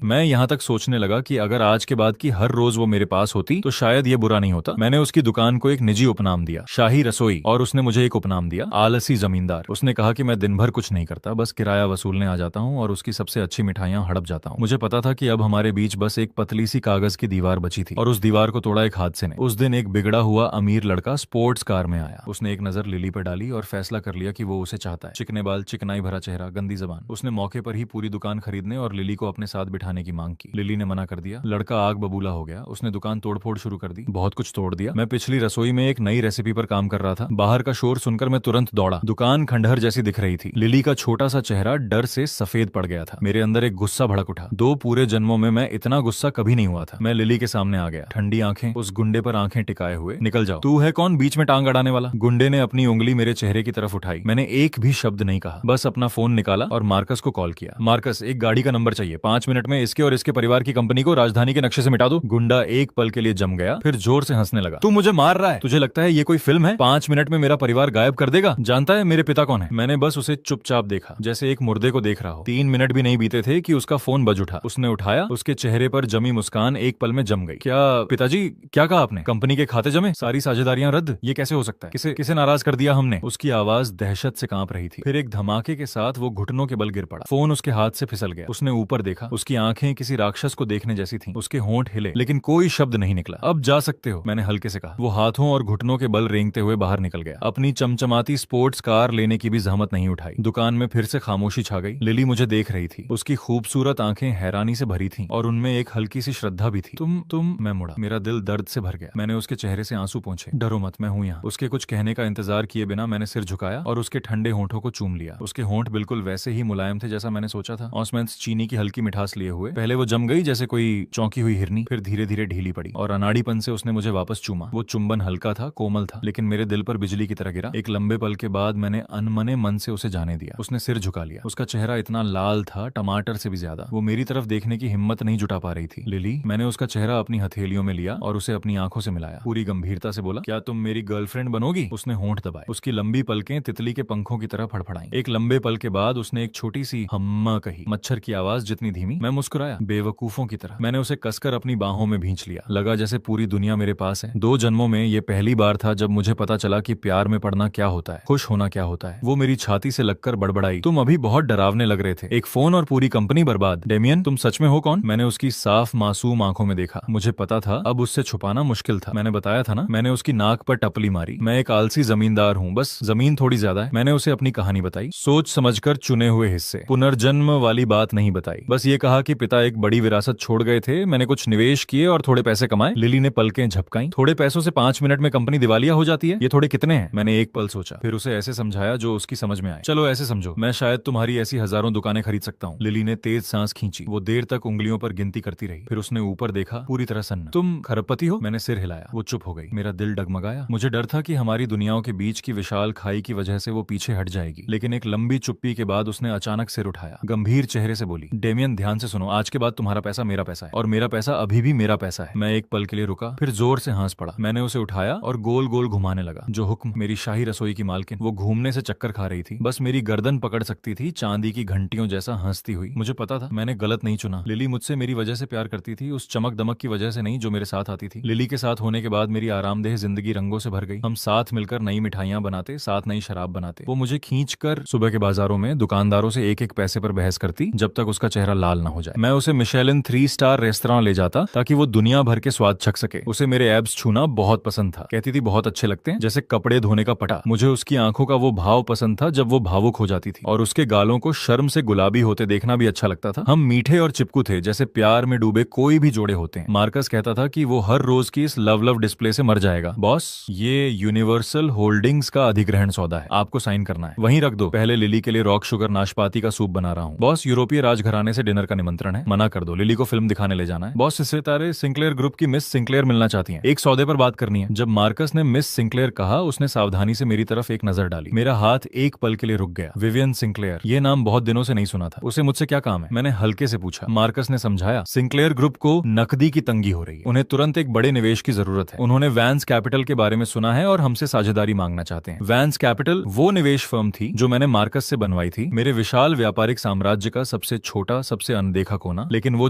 मैं यहाँ तक सोचने लगा कि अगर आज के बाद की हर रोज वो मेरे पास होती तो शायद ये बुरा नहीं होता। मैंने उसकी दुकान को एक निजी उपनाम दिया, शाही रसोई, और उसने मुझे एक उपनाम दिया, आलसी जमींदार। उसने कहा कि मैं दिन भर कुछ नहीं करता, बस किराया वसूलने आ जाता हूँ और उसकी सबसे अच्छी मिठाइयां हड़प जाता हूँ। मुझे पता था कि अब हमारे बीच बस एक पतली सी कागज की दीवार बची थी, और उस दीवार को तोड़ा एक हादसे ने। उस दिन एक बिगड़ा हुआ अमीर लड़का स्पोर्ट्स कार में आया। उसने एक नजर लिली पर डाली और फैसला कर लिया कि वो उसे चाहता है। चिकने बाल, चिकनाई भरा चेहरा, गंदी जबान। उसने मौके पर ही पूरी दुकान खरीदने और लिली को अपने साथ बिठाने की मांग की। लिली ने मना कर दिया। लड़का आग बबूला हो गया। उसने दुकान तोड़फोड़ शुरू कर दी, बहुत कुछ तोड़ दिया। मैं पिछली रसोई में एक नई रेसिपी पर काम कर रहा था। बाहर का शोर सुनकर मैं तुरंत दौड़ा। दुकान खंडहर जैसी दिख रही थी। लिली का छोटा सा चेहरा डर से सफेद पड़ गया था। मेरे अंदर एक गुस्सा भड़क उठा। 2 पूरे जन्मों में मैं इतना गुस्सा कभी नहीं हुआ था। मैं लिली के सामने आ गया, ठंडी आंखें उस गुंडे पर आंखें टिकाए हुए। निकल जाओ। तू है कौन बीच में टांग अड़ाने वाला? गुंडे ने अपनी उंगली मेरे चेहरे की तरफ उठाई। मैंने एक भी शब्द नहीं कहा, बस अपना फोन निकाला और मार्कस को कॉल किया। मार्कस, एक गाड़ी का नंबर चाहिए, 5 मिनट में इसके और इसके परिवार की कंपनी को राजधानी के नक्शे से मिटा दो। गुंडा एक पल के लिए जम गया, फिर जोर से हंसने लगा। तू मुझे मार रहा है? तुझे लगता है ये कोई फिल्म है? 5 मिनट में मेरा परिवार गायब कर देगा? जानता है मेरे पिता कौन है? मैंने बस उसे चुपचाप देखा, जैसे एक मुर्दे को देख रहा हो। 3 मिनट भी नहीं बीते थे कि उसका फोन बज उठा। उसने उठाया, उसके चेहरे पर जमी मुस्कान एक पल में जम गई। क्या पिताजी, क्या कहा आपने? कंपनी के खाते जमे, सारी साझेदारियां रद्द? ये कैसे हो सकता है? किसे नाराज कर दिया हमने? उसकी आवाज दहशत से कांप रही थी। फिर एक धमाके के साथ वो घुटनों के बल गिर पड़ा। फोन उसके हाथ से फिसल गया। उसने ऊपर देखा। उसकी आंखें किसी राक्षस को देखने जैसी थीं। उसके होंठ हिले, लेकिन कोई शब्द नहीं निकला। अब जा सकते हो, मैंने हल्के से कहा। वो हाथों और घुटनों के बल रेंगते हुए बाहर निकल गया। अपनी चमचमाती स्पोर्ट्स कार लेने की भी जहमत नहीं उठाई। दुकान में फिर से खामोशी छा गई। लिली मुझे देख रही थी। उसकी खूबसूरत आंखें हैरानी से भरी थीं और उनमें एक हल्की सी श्रद्धा भी थी। तुम मैं मुड़ा। मेरा दिल दर्द से भर गया। मैंने उसके चेहरे से आंसू पोंछे। डरो मत, मैं हूं यहाँ। उसके कुछ कहने का इंतजार किए बिना मैंने सिर झुकाया और उसके ठंडे होंठों को चूम लिया। उसके होंठ बिल्कुल वैसे ही मुलायम थे जैसा मैंने सोचा था, ऑस्मेंस चीनी की हल्की मिठास लिए हुए। पहले वो जम गई जैसे कोई चौंकी हुई हिरनी, फिर धीरे धीरे ढीली पड़ी और अनाड़ीपन से उसने मुझे वापस चूमा। वो चुंबन हल्का था, कोमल था, लेकिन मेरे दिल पर बिजली की तरह गिरा। एक लंबे पल के बाद मैंने अनमने मन से उसे जाने दिया। उसने सिर झुका लिया। उसका चेहरा इतना लाल था, टमाटर से भी ज्यादा। वो मेरी तरफ देखने की हिम्मत नहीं जुटा पा रही थी। लिली, मैंने उसका चेहरा अपनी हथेलियों में लिया और उसे अपनी आंखों से मिलाया। पूरी गंभीरता से बोला, क्या तुम मेरी गर्लफ्रेंड बनोगी? उसने होंठ दबाए। उसकी लंबी पलकें तितली के पंखों की तरह फड़फड़ाई। एक लंबे पल के बाद उसने एक छोटी सी हम्मा कही, मच्छर की आवाज जितनी धीमी। मैं मुस्कुराया, बेवकूफों की तरह। मैंने उसे कसकर अपनी बाहों में भींच लिया। लगा जैसे पूरी दुनिया मेरे पास है। 2 जन्मों में ये पहली बार था जब मुझे पता चला कि प्यार में पड़ना क्या होता है, खुश होना क्या होता है। वो मेरी छाती से लगकर बड़बड़ाई, तुम अभी बहुत डरावने लग रहे थे। एक फोन और पूरी कंपनी बर्बाद। डेमियन, तुम सच में हो कौन? मैंने उसकी साफ मासूम आंखों में देखा। मुझे पता था अब उससे छुपाना मुश्किल था। मैंने बताया था ना, मैंने उसकी नाक पर टपली मारी। मैं एक आलसी जमींदार हूँ, बस जमीन थोड़ी ज्यादा है। मैंने उसे अपनी कहानी बताई, सोच समझकर चुने हुए हिस्से। पुनर्जन्म वाली बात नहीं बताई। बस ये कहा कि पिता एक बड़ी विरासत छोड़ गए थे, मैंने कुछ निवेश किए और थोड़े पैसे कमाए। लिली ने पलकें झपकाई। थोड़े पैसों से 5 मिनट में कंपनी दिवालिया हो जाती है, ये थोड़े कितने हैं? मैंने एक पल सोचा, फिर उसे ऐसे समझाया जो उसकी समझ में आए। चलो ऐसे समझो, मैं शायद तुम्हारी ऐसी हजारों दुकानें खरीद सकता हूँ। लिली ने तेज सांस खींची। वो देर तक उंगलियों पर गिनती करती रही, फिर उसने ऊपर देखा, पूरी तरह सन्ना। तुम खरबपति हो? मैंने सिर हिलाया। वो चुप हो गई। मेरा दिल डगमगाया। मुझे डर था कि हमारी दुनियाओं के बीच की विशाल खाई की वजह से वो पीछे हट जाएगी, लेकिन एक लंबी चुप्पी के बाद उसने अचानक सिर उठाया। गंभीर चेहरे से बोली, डेमियन ध्यान से सुनो, आज के बाद तुम्हारा पैसा मेरा पैसा है और मेरा पैसा अभी भी मेरा पैसा है। मैं एक पल के लिए रुका, फिर जोर से हंस पड़ा। मैंने उसे उठाया और गोल गोल घुमाने लगा। जो हुक्म। मेरी शाही रसोई की मालकिन। वो घूमने से चक्कर खा रही थी, बस मेरी गर्दन पकड़ सकती थी, चांदी की घंटियों जैसा हंसती हुई। मुझे पता था मैंने गलत नहीं चुना। लिली मुझसे मेरी वजह से प्यार करती थी, उस चमक दमक की वजह से नहीं जो मेरे साथ आती थी। लिली के साथ होने के बाद मेरी आरामदेह जिंदगी रंगों से भर गई। हम साथ मिलकर नई मिठाइयां बनाते, साथ नई शराब बनाते। वो मुझे खींचकर सुबह के बाजारों में दुकानदारों से एक एक पैसे पर बहस करती जब तक उसका चेहरा लाल ना हो जाए। मैं उसे मिशेलिन 3 स्टार रेस्तरां ले जाता ताकि वो दुनिया भर के स्वाद छक सके। उसे मेरे एब्स छूना बहुत पसंद था। कहती थी बहुत अच्छे लगते हैं, जैसे कपड़े धोने का पटा। मुझे उसकी आंखों का वो भाव पसंद था जब वो भावुक हो जाती थी, और उसके गालों को शर्म से गुलाबी होते देखना भी अच्छा लगता था। हम मीठे और चिपकू थे, जैसे प्यार में डूबे कोई भी जोड़े होते हैं। मार्कस कहता था कि वो हर रोज की इस लव डिस्प्ले से मर जाएगा। बॉस, ये यूनिवर्सल होल्डिंग्स का अधिग्रहण सौदा है, आपको साइन करना है। वहीं रख दो, पहले लिली के लिए रॉक शुगर नाशपाती का सूप बना रहा हूँ। बॉस, यूरोपीय राजघराने से डिनर का निमंत्रण है, मना कर दो। लिली को फिल्म दिखाने ले जाना है। बॉस, सितारे सिंक्लेयर ग्रुप की मिस सिंक्लेयर मिलना चाहती हैं, एक सौदे पर बात करनी है। जब मार्कस ने मिस सिंक्लेयर कहा, उसने सावधानी से मेरी तरफ एक नजर डाली। मेरा हाथ एक पल के लिए रुक गया। विवियन सिंक्लेयर, ये नाम बहुत दिनों से नहीं सुना था। उसे मुझसे क्या काम है? मैंने हल्के से पूछा। मार्कस ने समझाया, सिंक्लेयर ग्रुप को नकदी की तंगी हो रही है, उन्हें तुरंत एक बड़े निवेश की जरूरत है। उन्होंने वैंस कैपिटल के बारे में सुना है और हमसे साझेदारी मांगना चाहते हैं। वैंस कैपिटल वो निवेश फर्म थी जो मैंने मार्कस से बनवाई थी, मेरे विशाल व्यापारिक साम्राज्य का सबसे छोटा, सबसे अनदेखा कोना। लेकिन वो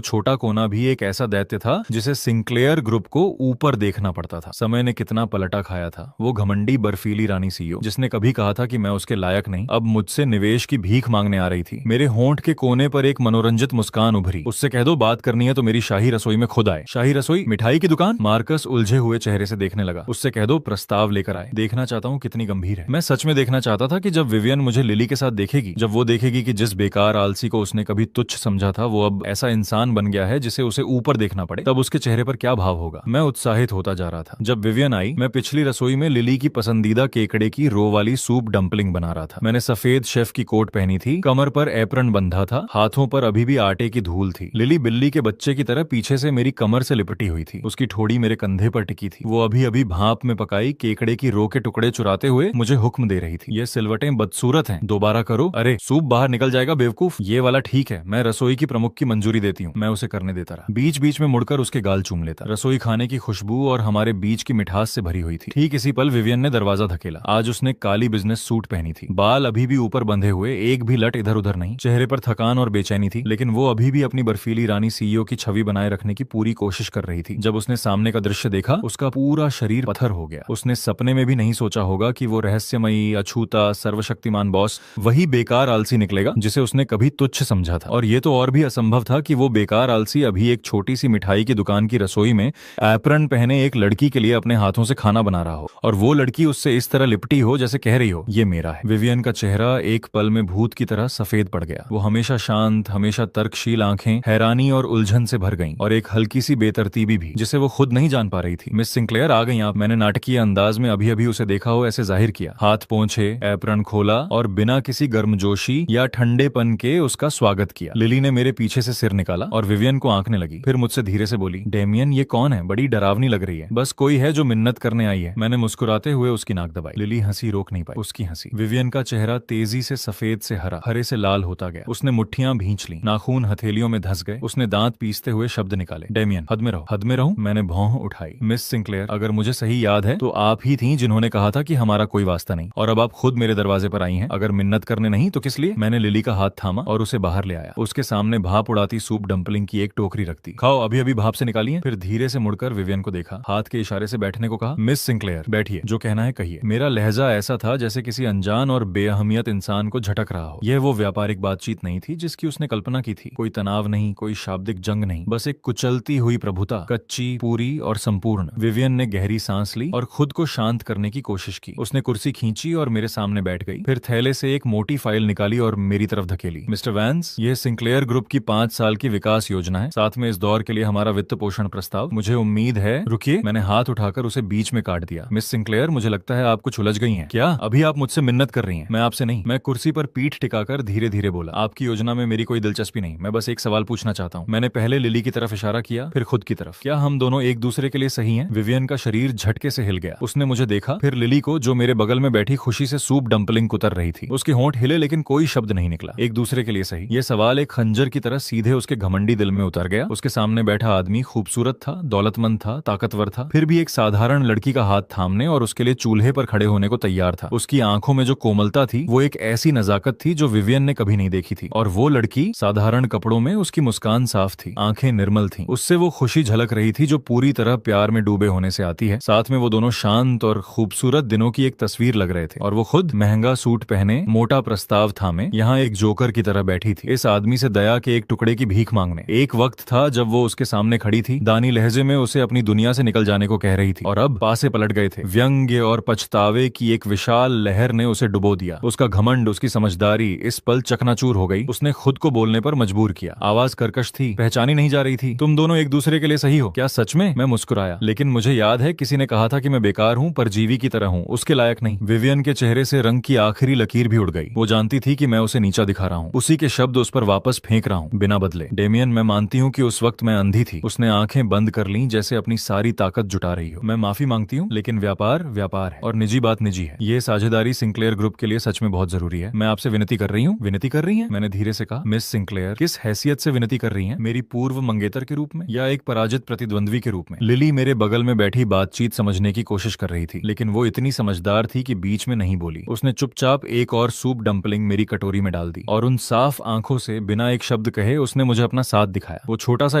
छोटा कोना भी एक ऐसा दैत्य था जिसे सिंक्लेयर ग्रुप को ऊपर देखना पड़ता था। समय ने कितना पलटा खाया था। वो घमंडी बर्फीली रानी सीईओ जिसने कभी कहा था कि मैं उसके लायक नहीं, अब मुझसे निवेश की भीख मांगने आ रही थी। मेरे होंठ के कोने पर एक मनोरंजित मुस्कान उभरी। उससे कह दो बात करनी है तो मेरी शाही रसोई में खुद आए। शाही रसोई? मिठाई की दुकान? मार्कस उलझे हुए चेहरे से देखने लगा। उससे कह दो प्रस्ताव लेकर आए। देखना चाहता हूँ कितनी गंभीर है। मैं सच में देखना चाहता था कि जब विवियन मुझे लिली के साथ देखेगी, जब वो देखेगी कि जिस बेकार आलसी को उसने कभी तुच्छ समझा था वो अब ऐसा इंसान बन गया है जिसे उसे ऊपर देखना पड़े, तब उसके चेहरे पर क्या भाव होगा। मैं उत्साहित होता जा रहा था। जब विवियन आई, मैं पिछली रसोई में लिली की पसंदीदा केकड़े की रो वाली सूप डंपलिंग बना रहा था। मैंने सफेद शेफ की कोट पहनी थी, कमर पर एप्रन बंधा था, हाथों पर अभी भी आटे की धूल थी। लिली बिल्ली के बच्चे की तरह पीछे से मेरी कमर से लिपटी हुई थी। उसकी ठोड़ी मेरे कंधे पर टिकी थी। वो अभी अभी भाप में पकाई केकड़े की रो के टुकड़े चुराते हुए मुझे हुक्म दे रही थी। ये सिलवटें बदसूरत हैं, दोबारा करो। अरे सूप बाहर निकल जाएगा बेवकूफ। ये वाला ठीक है, मैं रसोई की प्रमुख की मंजूरी देती हूँ। मैं उसे करने देता रहा, बीच बीच में मुड़कर उसके गाल चूम लेता। रसोई खाने की खुशबू और हमारे बीच की मिठास से भरी हुई थी। ठीक इसी पल विवियन ने दरवाजा धकेला। आज उसने काली बिजनेस सूट पहनी थी, बाल अभी भी ऊपर बंधे हुए, एक भी लट इधर उधर नहीं। चेहरे पर थकान और बेचैनी थी, लेकिन वो अभी भी अपनी बर्फीली रानी सीईओ की छवि बनाए रखने की पूरी कोशिश कर रही थी। जब उसने सामने का दृश्य देखा, उसका पूरा शरीर पत्थर हो गया। उसने सपने में भी नहीं सोचा होगा कि वो रहस्यमयी, अछूता, सर्वशक्तिमान बॉस वही बेकार आलसी निकलेगा जिसे उसने कभी तुच्छ समझा था। और ये तो और भी असंभव था कि वो बेकार आलसी अभी एक छोटी सी मिठाई की दुकान की रसोई में एप्रन पहने एक लड़की के लिए अपने हाथों से खाना बना रहा हो, और वो लड़की उससे इस तरह लिपटी हो जैसे कह रही हो, ये मेरा मेरा है। विवियन का चेहरा एक पल में भूत की तरह सफेद पड़ गया। वो हमेशा शांत, हमेशा तर्कशील आंखें हैरानी और उलझन से भर गईं, और एक हल्की सी बेतरतीबी भी जिसे वो खुद नहीं जान पा रही थी। मिस सिंक्लेयर आ गई आप? मैंने नाटकीय अंदाज में अभी अभी उसे देखा हो ऐसे जाहिर किया। हाथ पोंछे, एप्रन खोला और बिना किसी गर्मजोशी या ठंडेपन के उसका स्वागत किया। लिली ने मेरे पीछे से सिर निकाला और विवियन को आंकने लगी। फिर मुझसे धीरे से बोली, डेमियन ये कौन है? बड़ी डरावनी लग रही है। बस कोई है जो मिन्नत करने आई है। मैंने मुस्कुराते हुए उसकी नाक दबाई। लिली हंसी रोक नहीं पाई। उसकी हंसी। विवियन का चेहरा तेजी से सफेद से हरा, हरे से लाल होता गया। उसने मुट्ठियां भींच ली, नाखून हथेलियों में धंस गए। उसने दांत पीसते हुए शब्द निकाले, डेमियन हद में रहो। हद में रहूं? मैंने भौं उठाई। मिस सिंक्लेयर, अगर मुझे सही याद है तो आप ही थीं जिन्होंने कहा था कि हमारा कोई वास्ता नहीं, और अब आप खुद मेरे दरवाजे पर आई हैं। अगर मिन्नत करने नहीं तो किस लिए? मैंने लिली का हाथ थामा और उसे बाहर ले आया। उसके सामने भाप उड़ाती सूप डंपलिंग की एक टोकरी रख दी। खाओ, अभी अभी भाप से निकाली है। फिर धीरे से मुड़कर विवियन को देखा, हाथ के इशारे से बैठने को कहा। मिस सिंक्लेयर बैठिए, जो कहना है कहिए। मेरा लहजा ऐसा था जैसे किसी अनजान और बेअहमियत इंसान को झटक रहा हो। यह वो व्यापारिक बातचीत नहीं थी जिसकी उसने कल्पना की थी। कोई तनाव नहीं, कोई शाब्दिक जंग नहीं, बस एक कुचलती हुई प्रभुता, कच्ची, पूरी और संपूर्ण। विवियन ने गहरी सांस ली और खुद को शांत करने की कोशिश की। उसने कुर्सी खींची और मेरे सामने बैठ गई। फिर थैले से एक मोटी फाइल निकाली और मेरी तरफ धकेली। मिस्टर वैंस, यह सिंक्लेयर ग्रुप की 5 साल की विकास योजना है, साथ में इस दौर के लिए हमारा वित्त पोषण प्रस्ताव। मुझे उम्मीद है। रुकिए, मैंने हाथ उठाकर उसे बीच में काट दिया। मिस सिंक्लेयर, मुझे लगता है आप कुछ उलझ गई हैं। क्या अभी आप मुझसे मिन्नत कर रही हैं? मैं आपसे नहीं। मैं कुर्सी पर पीठ टिकाकर धीरे धीरे बोला, आपकी योजना में मेरी कोई दिलचस्पी नहीं। मैं बस एक सवाल पूछना चाहता हूँ। मैंने पहले लिली की तरफ इशारा किया, फिर खुद की तरफ। क्या हम दोनों एक दूसरे के लिए सही हैं? विवियन का शरीर झटके से हिल गया। उसने मुझे देखा, फिर लिली को जो मेरे बगल में बैठी खुशी से सूप डंपलिंग कुतर रही थी। उसके होंठ हिले लेकिन कोई शब्द नहीं निकला। एक दूसरे के लिए सही, यह सवाल एक खंजर की तरह सीधे उसके घमंडी दिल में उतर गया। उसके सामने बैठा आदमी खूबसूरत था, दौलतमंद था, ताकतवर था, फिर भी एक साधारण लड़की का हाथ थामने और उसके लिए चूल्हे पर खड़े होने को तैयार था। उसकी आंखों में जो कोमलता थी वो एक ऐसी नजाकत थी जो विवियन ने कभी नहीं देखी थी। और वो लड़की साधारण कपड़ों में, उसकी मुस्कान साफ थी, आंखें निर्मल थीं। उससे वो खुशी झलक रही थी जो पूरी तरह प्यार में डूबे होने से आती है। साथ में वो दोनों शांत और खूबसूरत दिनों की एक तस्वीर लग रहे थे। और वो खुद महंगा सूट पहने, मोटा प्रस्ताव थामे, यहाँ एक जोकर की तरह बैठी थी, इस आदमी से दया के एक टुकड़े की भीख मांगने। एक वक्त था जब वो उसके सामने खड़ी थी, दानी लहजे में उसे अपनी दुनिया से निकल जाने को कह रही थी, और अब पासे पलट गए थे। व्यंग्य और पछतावे की एक विशाल लहर ने उसे डुबो दिया। उसका घमंड, उसकी समझदारी इस पल चकनाचूर हो गई। उसने खुद को बोलने पर मजबूर किया। आवाज कर्कश थी, पहचानी नहीं जा रही थी। तुम दोनों एक दूसरे के लिए सही हो? क्या सच में? मैं मुस्कुराया, लेकिन मुझे याद है किसी ने कहा था कि मैं बेकार हूँ, परजीवी की तरह हूँ, उसके लायक नहीं। विवियन के चेहरे से रंग की आखिरी लकीर भी उड़ गई। वो जानती थी कि मैं उसे नीचा दिखा रहा हूँ, उसी के शब्द उस पर वापस फेंक रहा हूँ बिना बदले। डेमियन, मैं मानती हूँ कि उस वक्त मैं अंधी थी। उसने आंखें बंद कर लीं जैसे अपनी सारी ताकत जुटा रही हो। मैं माफी मांगती हूँ, लेकिन व्यापार व्यापार है और निजी बात निजी है। ये साझेदारी सिंक्लेयर ग्रुप के लिए सच में बहुत जरूरी है। मैं आपसे विनती कर रही हूँ। विनती कर रही हैं? मैंने धीरे से कहा। मिस सिंक्लेयर, किस हैसियत से विनती कर रही हैं? मेरी पूर्व मंगेतर के रूप में या एक पराजित प्रतिद्वंद्वी के रूप में? लिली मेरे बगल में बैठी बातचीत समझने की कोशिश कर रही थी, लेकिन वो इतनी समझदार थी कि बीच में नहीं बोली। उसने चुपचाप एक और सूप डंपलिंग मेरी कटोरी में डाल दी और उन साफ आंखों से बिना एक शब्द कहे उसने मुझे अपना साथ दिखाया। वो छोटा सा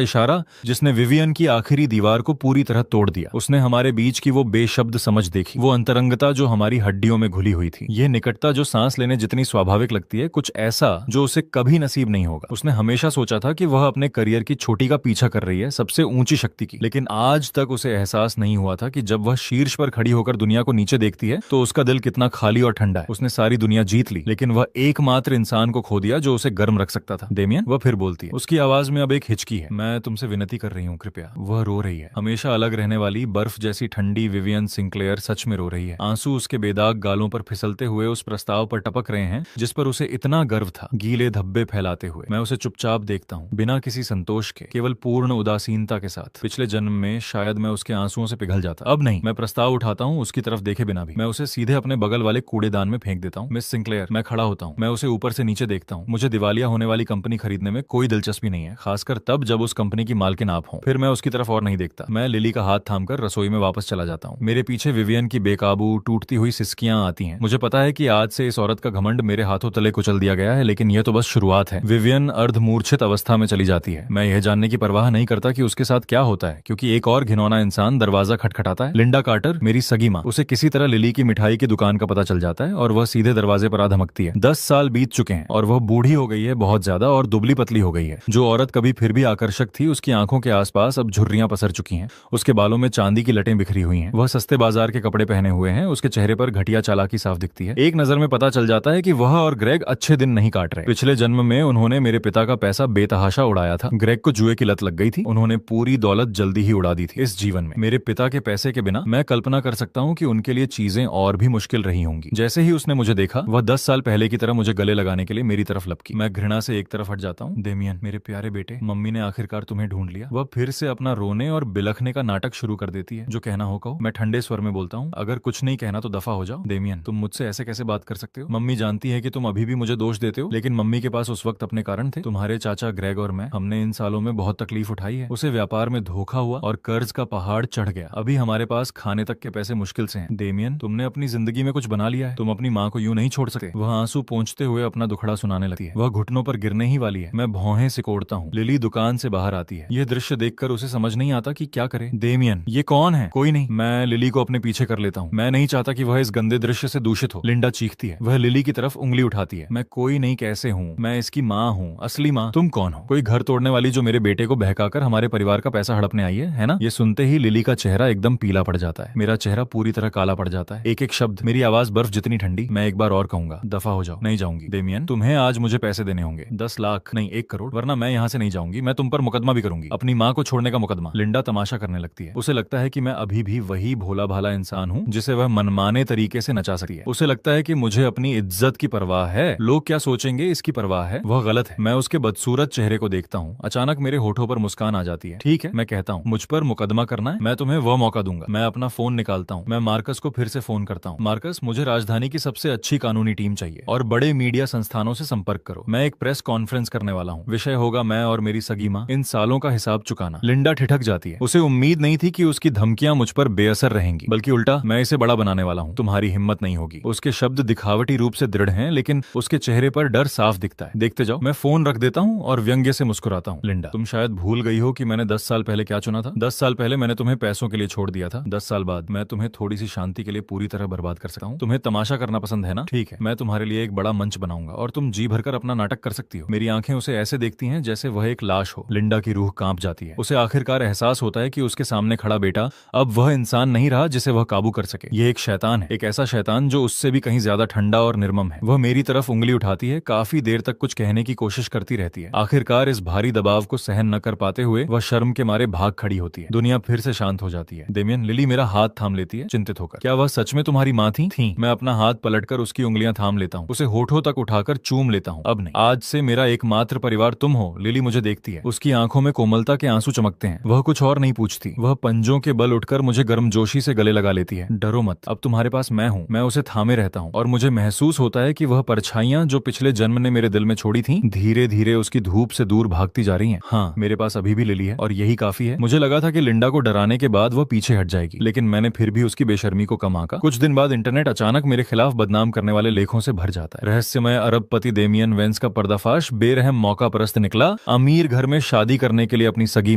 इशारा जिसने विवियन की आखिरी दीवार को पूरी तरह तोड़ दिया। उसने हमारे बीच की वो बेशब्द समझ देखी, वो अंतरंगता जो हमारी हड्डियों में घुली हुई थी, ये निकटता जो सांस लेने जितनी स्वाभाविक लगती है, कुछ ऐसा जो उसे कभी नसीब नहीं होगा। उसने हमेशा सोचा था कि वह अपने करियर की छोटी का पीछा कर रही है, सबसे ऊंची शक्ति की, लेकिन आज तक उसे एहसास नहीं हुआ था कि जब वह शीर्ष पर खड़ी होकर दुनिया को नीचे देखती है तो उसका दिल कितना खाली और ठंडा है। उसने सारी दुनिया जीत ली, लेकिन वह एकमात्र इंसान को खो दिया जो उसे गर्म रख सकता था। डेमियन, वह फिर बोलती है। उसकी आवाज में अब एक हिचकी है। मैं तुमसे विनती कर रही हूँ, कृपया। वह रो रही है। हमेशा अलग रहने वाली बर्फ जैसी ठंडी विवियन सिंक्लेयर सच में रो रही है। आंसू उसके बेदाग गालों पर फिसलते हुए उस प्रस्ताव पर टपक रहे हैं जिस पर उसे इतना गर्व था, गीले धब्बे फैलाते हुए। मैं उसे चुपचाप देखता हूँ, बिना किसी संतोष के, केवल पूर्ण उदासीनता के साथ। पिछले जन्म में शायद मैं उसके आंसुओं से पिघल जाता, अब नहीं। मैं प्रस्ताव उठाता हूँ, उसकी तरफ देखे बिना भी। मैं उसे सीधे अपने बगल वाले कूड़ेदान में फेंक देता हूँ। मिस सिंक्लेयर, मैं खड़ा होता हूँ। मैं उसे ऊपर से नीचे देखता हूँ। मुझे दिवालिया होने वाली कंपनी खरीदने में कोई दिलचस्पी नहीं है, खासकर तब जब उस कंपनी की मालकिन आप हो। फिर मैं उसकी तरफ और नहीं देखता। मैं लिली का हाथ थामकर रसोई में वापस चला जाता हूँ। मेरे पीछे विवियन की बेकाबू टूटती हुई सिसकियां आती हैं। मुझे पता है कि आज से इस औरत का घमंड मेरे हाथों तले कुचल दिया गया है, लेकिन यह तो बस शुरुआत है। विवियन अर्धमूर्छित अवस्था में चली जाती है। मैं यह जानने की परवाह नहीं करता कि उसके साथ क्या होता है, क्योंकि एक और घिनौना इंसान दरवाजा खटखटाता है। लिंडा कार्टर, मेरी सगी माँ। उसे किसी तरह लिली की मिठाई की दुकान का पता चल जाता है और वह सीधे दरवाजे पर आ धमकती है। 10 साल बीत चुके हैं और वह बूढ़ी हो गई है, बहुत ज्यादा, और दुबली पतली हो गई है। जो औरत कभी फिर भी आकर्षक थी, उसकी आंखों के आसपास अब झुर्रियां पसर चुकी हैं। उसके बालों में चांदी की लटें बिखरी हुई हैं। वह सस्ते बाजार के कपड़े पहने हुए हैं। उसके चेहरे पर घटिया चालाकी साफ दिख दिखती है। एक नजर में पता चल जाता है कि वह और ग्रेग अच्छे दिन नहीं काट रहे। पिछले जन्म में उन्होंने मेरे पिता का पैसा बेतहाशा उड़ाया था। ग्रेग को जुए की लत लग गई थी। उन्होंने पूरी दौलत जल्दी ही उड़ा दी थी। इस जीवन में मेरे पिता के पैसे के बिना मैं कल्पना कर सकता हूँ कि उनके लिए चीजें और भी मुश्किल रही होंगी। जैसे ही उसने मुझे देखा, वह 10 साल पहले की तरह मुझे गले लगाने के लिए मेरी तरफ लपकी। मैं घृणा से एक तरफ हट जाता हूँ। डेमियन, मेरे प्यारे बेटे, मम्मी ने आखिरकार तुम्हें ढूंढ लिया। वह फिर से अपना रोने और बिलखने का नाटक शुरू कर देती है। जो कहना हो कहो। मैं ठंडे स्वर में बोलता हूँ, अगर कुछ नहीं कहना तो दफा हो जाओ। डेमियन, तुम मुझसे ऐसे कैसे बात कर सकते हो? मम्मी जानती है कि तुम अभी भी मुझे दोष देते हो, लेकिन मम्मी के पास उस वक्त अपने कारण थे। तुम्हारे चाचा ग्रेग और मैं, हमने इन सालों में बहुत तकलीफ उठाई है। उसे व्यापार में धोखा हुआ और कर्ज का पहाड़ चढ़ गया। अभी हमारे पास खाने तक के पैसे मुश्किल से हैं। डेमियन, तुमने अपनी जिंदगी में कुछ बना लिया है। तुम अपनी माँ को यूं नहीं छोड़ सकते। वह आंसू पोंछते हुए अपना दुखड़ा सुनाने लगती है। वह घुटनों पर गिरने ही वाली है। मैं भौहें सिकोड़ता हूँ। लिली दुकान से बाहर आती है। यह दृश्य देखकर उसे समझ नहीं आता कि क्या करे। डेमियन, ये कौन है? कोई नहीं। मैं लिली को अपने पीछे कर लेता हूँ। मैं नहीं चाहता कि वह इस गंदे दृश्य से दूषित हो। लिंडा चीखती है। वह लिली की तरफ उंगली उठाती है। मैं कोई नहीं कैसे हूँ? मैं इसकी माँ हूँ, असली माँ। तुम कौन हो? कोई घर तोड़ने वाली जो मेरे बेटे को बहकाकर हमारे परिवार का पैसा हड़पने आई है ना? ये सुनते ही लिली का चेहरा एकदम पीला पड़ जाता है। मेरा चेहरा पूरी तरह काला पड़ जाता है। एक एक शब्द, मेरी आवाज बर्फ जितनी ठंडी। मैं एक बार और कहूंगा, दफा हो जाओ। नहीं जाऊंगी। डेमियन, तुम्हें आज मुझे पैसे देने होंगे। 10 लाख नहीं, 1 करोड़, वरना मैं यहाँ से नहीं जाऊंगी। मैं तुम पर मुकदमा भी करूंगी, अपनी माँ को छोड़ने का मुकदमा। लिंडा तमाशा करने लगती है। उसे लगता है कि मैं अभी भी वही भोला भाला इंसान हूँ जिसे वह मनमाने तरीके से नचा सकती है। उसे लगता है कि मुझे अपनी इज्जत की परवाह है, लोग क्या सोचेंगे इसकी परवाह है। वह गलत है। मैं उसके बदसूरत चेहरे को देखता हूँ। अचानक मेरे होठों पर मुस्कान आ जाती है। ठीक है, मैं कहता हूँ, मुझ पर मुकदमा करना है, मैं तुम्हें वह मौका दूंगा। मैं अपना फोन निकालता हूँ। मैं मार्कस को फिर से फोन करता हूँ। मार्कस, मुझे राजधानी की सबसे अच्छी कानूनी टीम चाहिए और बड़े मीडिया संस्थानों से संपर्क करो। मैं एक प्रेस कॉन्फ्रेंस करने वाला हूँ। विषय होगा मैं और मेरी सगी माँ, इन सालों का हिसाब चुकाना। लिंडा ठिठक जाती है। उसे उम्मीद नहीं थी कि उसकी धमकियां मुझ पर बेअसर रहेंगी, बल्कि उल्टा मैं इसे बड़ा बनाने वाला हूँ। तुम्हारी हिम्मत नहीं होगी। उसके शब्द दिखावटी रूप से दृढ़ हैं, लेकिन उसके चेहरे पर डर साफ दिखता है। देखते जाओ। मैं फोन रख देता हूँ और व्यंग्य से मुस्कुराता हूँ। लिंडा, तुम शायद भूल गई हो कि मैंने 10 साल पहले क्या चुना था। 10 साल पहले मैंने तुम्हें पैसों के लिए छोड़ दिया था। 10 साल बाद मैं तुम्हें थोड़ी सी शांति के लिए पूरी तरह बर्बाद कर सकता हूँ। तुम्हें तमाशा करना पसंद है ना? ठीक है, मैं तुम्हारे लिए एक बड़ा मंच बनाऊंगा और तुम जी भरकर अपना नाटक कर सकती हो। मेरी आंखें उसे ऐसे देखती हैं जैसे वह एक लाश हो। लिंडा की रूह कांप जाती है। उसे आखिरकार एहसास होता है कि उसके सामने खड़ा बेटा अब वह इंसान नहीं रहा जिसे वह काबू कर सके। यह एक शैतान है, एक ऐसा शैतान जो उससे भी कहीं ज्यादा ठंडा और निर्मम है। वह मेरी तरफ उंगली उठाती है। काफी देर तक कुछ कहने की कोशिश करती रहती है। आखिरकार इस भारी दबाव को सहन न कर पाते हुए वह शर्म के मारे भाग खड़ी होती है। दुनिया फिर से शांत हो जाती है। डेमियन, लिली मेरा हाथ थाम लेती है चिंतित होकर। क्या वह सच में तुम्हारी माँ थी? मैं अपना हाथ पलटकर उसकी उंगलियां थाम लेता हूँ। उसे होठों तक उठाकर चूम लेता हूँ। अब नहीं, आज से मेरा एकमात्र परिवार तुम हो। लिली मुझे देखती है। उसकी आंखों में कोमलता के आंसू चमकते हैं। वह कुछ और नहीं पूछती। वह पंजों के बल उठकर मुझे गर्मजोशी से गले लगा लेती है। डरो मत, अब तुम्हारे पास मैं हूँ। मैं उसे थामे रहता हूँ और मुझे महसूस होता है कि वह परछाइयां जो पिछले जन्म ने मेरे दिल में छोड़ी थी, धीरे धीरे उसकी धूप से दूर भागती जा रही हैं। हाँ, मेरे पास अभी भी लिली है और यही काफी है। मुझे लगा था कि लिंडा को डराने के बाद वह पीछे हट जाएगी, लेकिन मैंने फिर भी उसकी बेशर्मी को कम आंका। कुछ दिन बाद इंटरनेट अचानक मेरे खिलाफ बदनाम करने वाले लेखों से भर जाता है। रहस्यमय अरबपति डेमियन वेंस का पर्दाफाश। बेरहम मौका परस्त निकला। अमीर घर में शादी करने के लिए अपनी सगी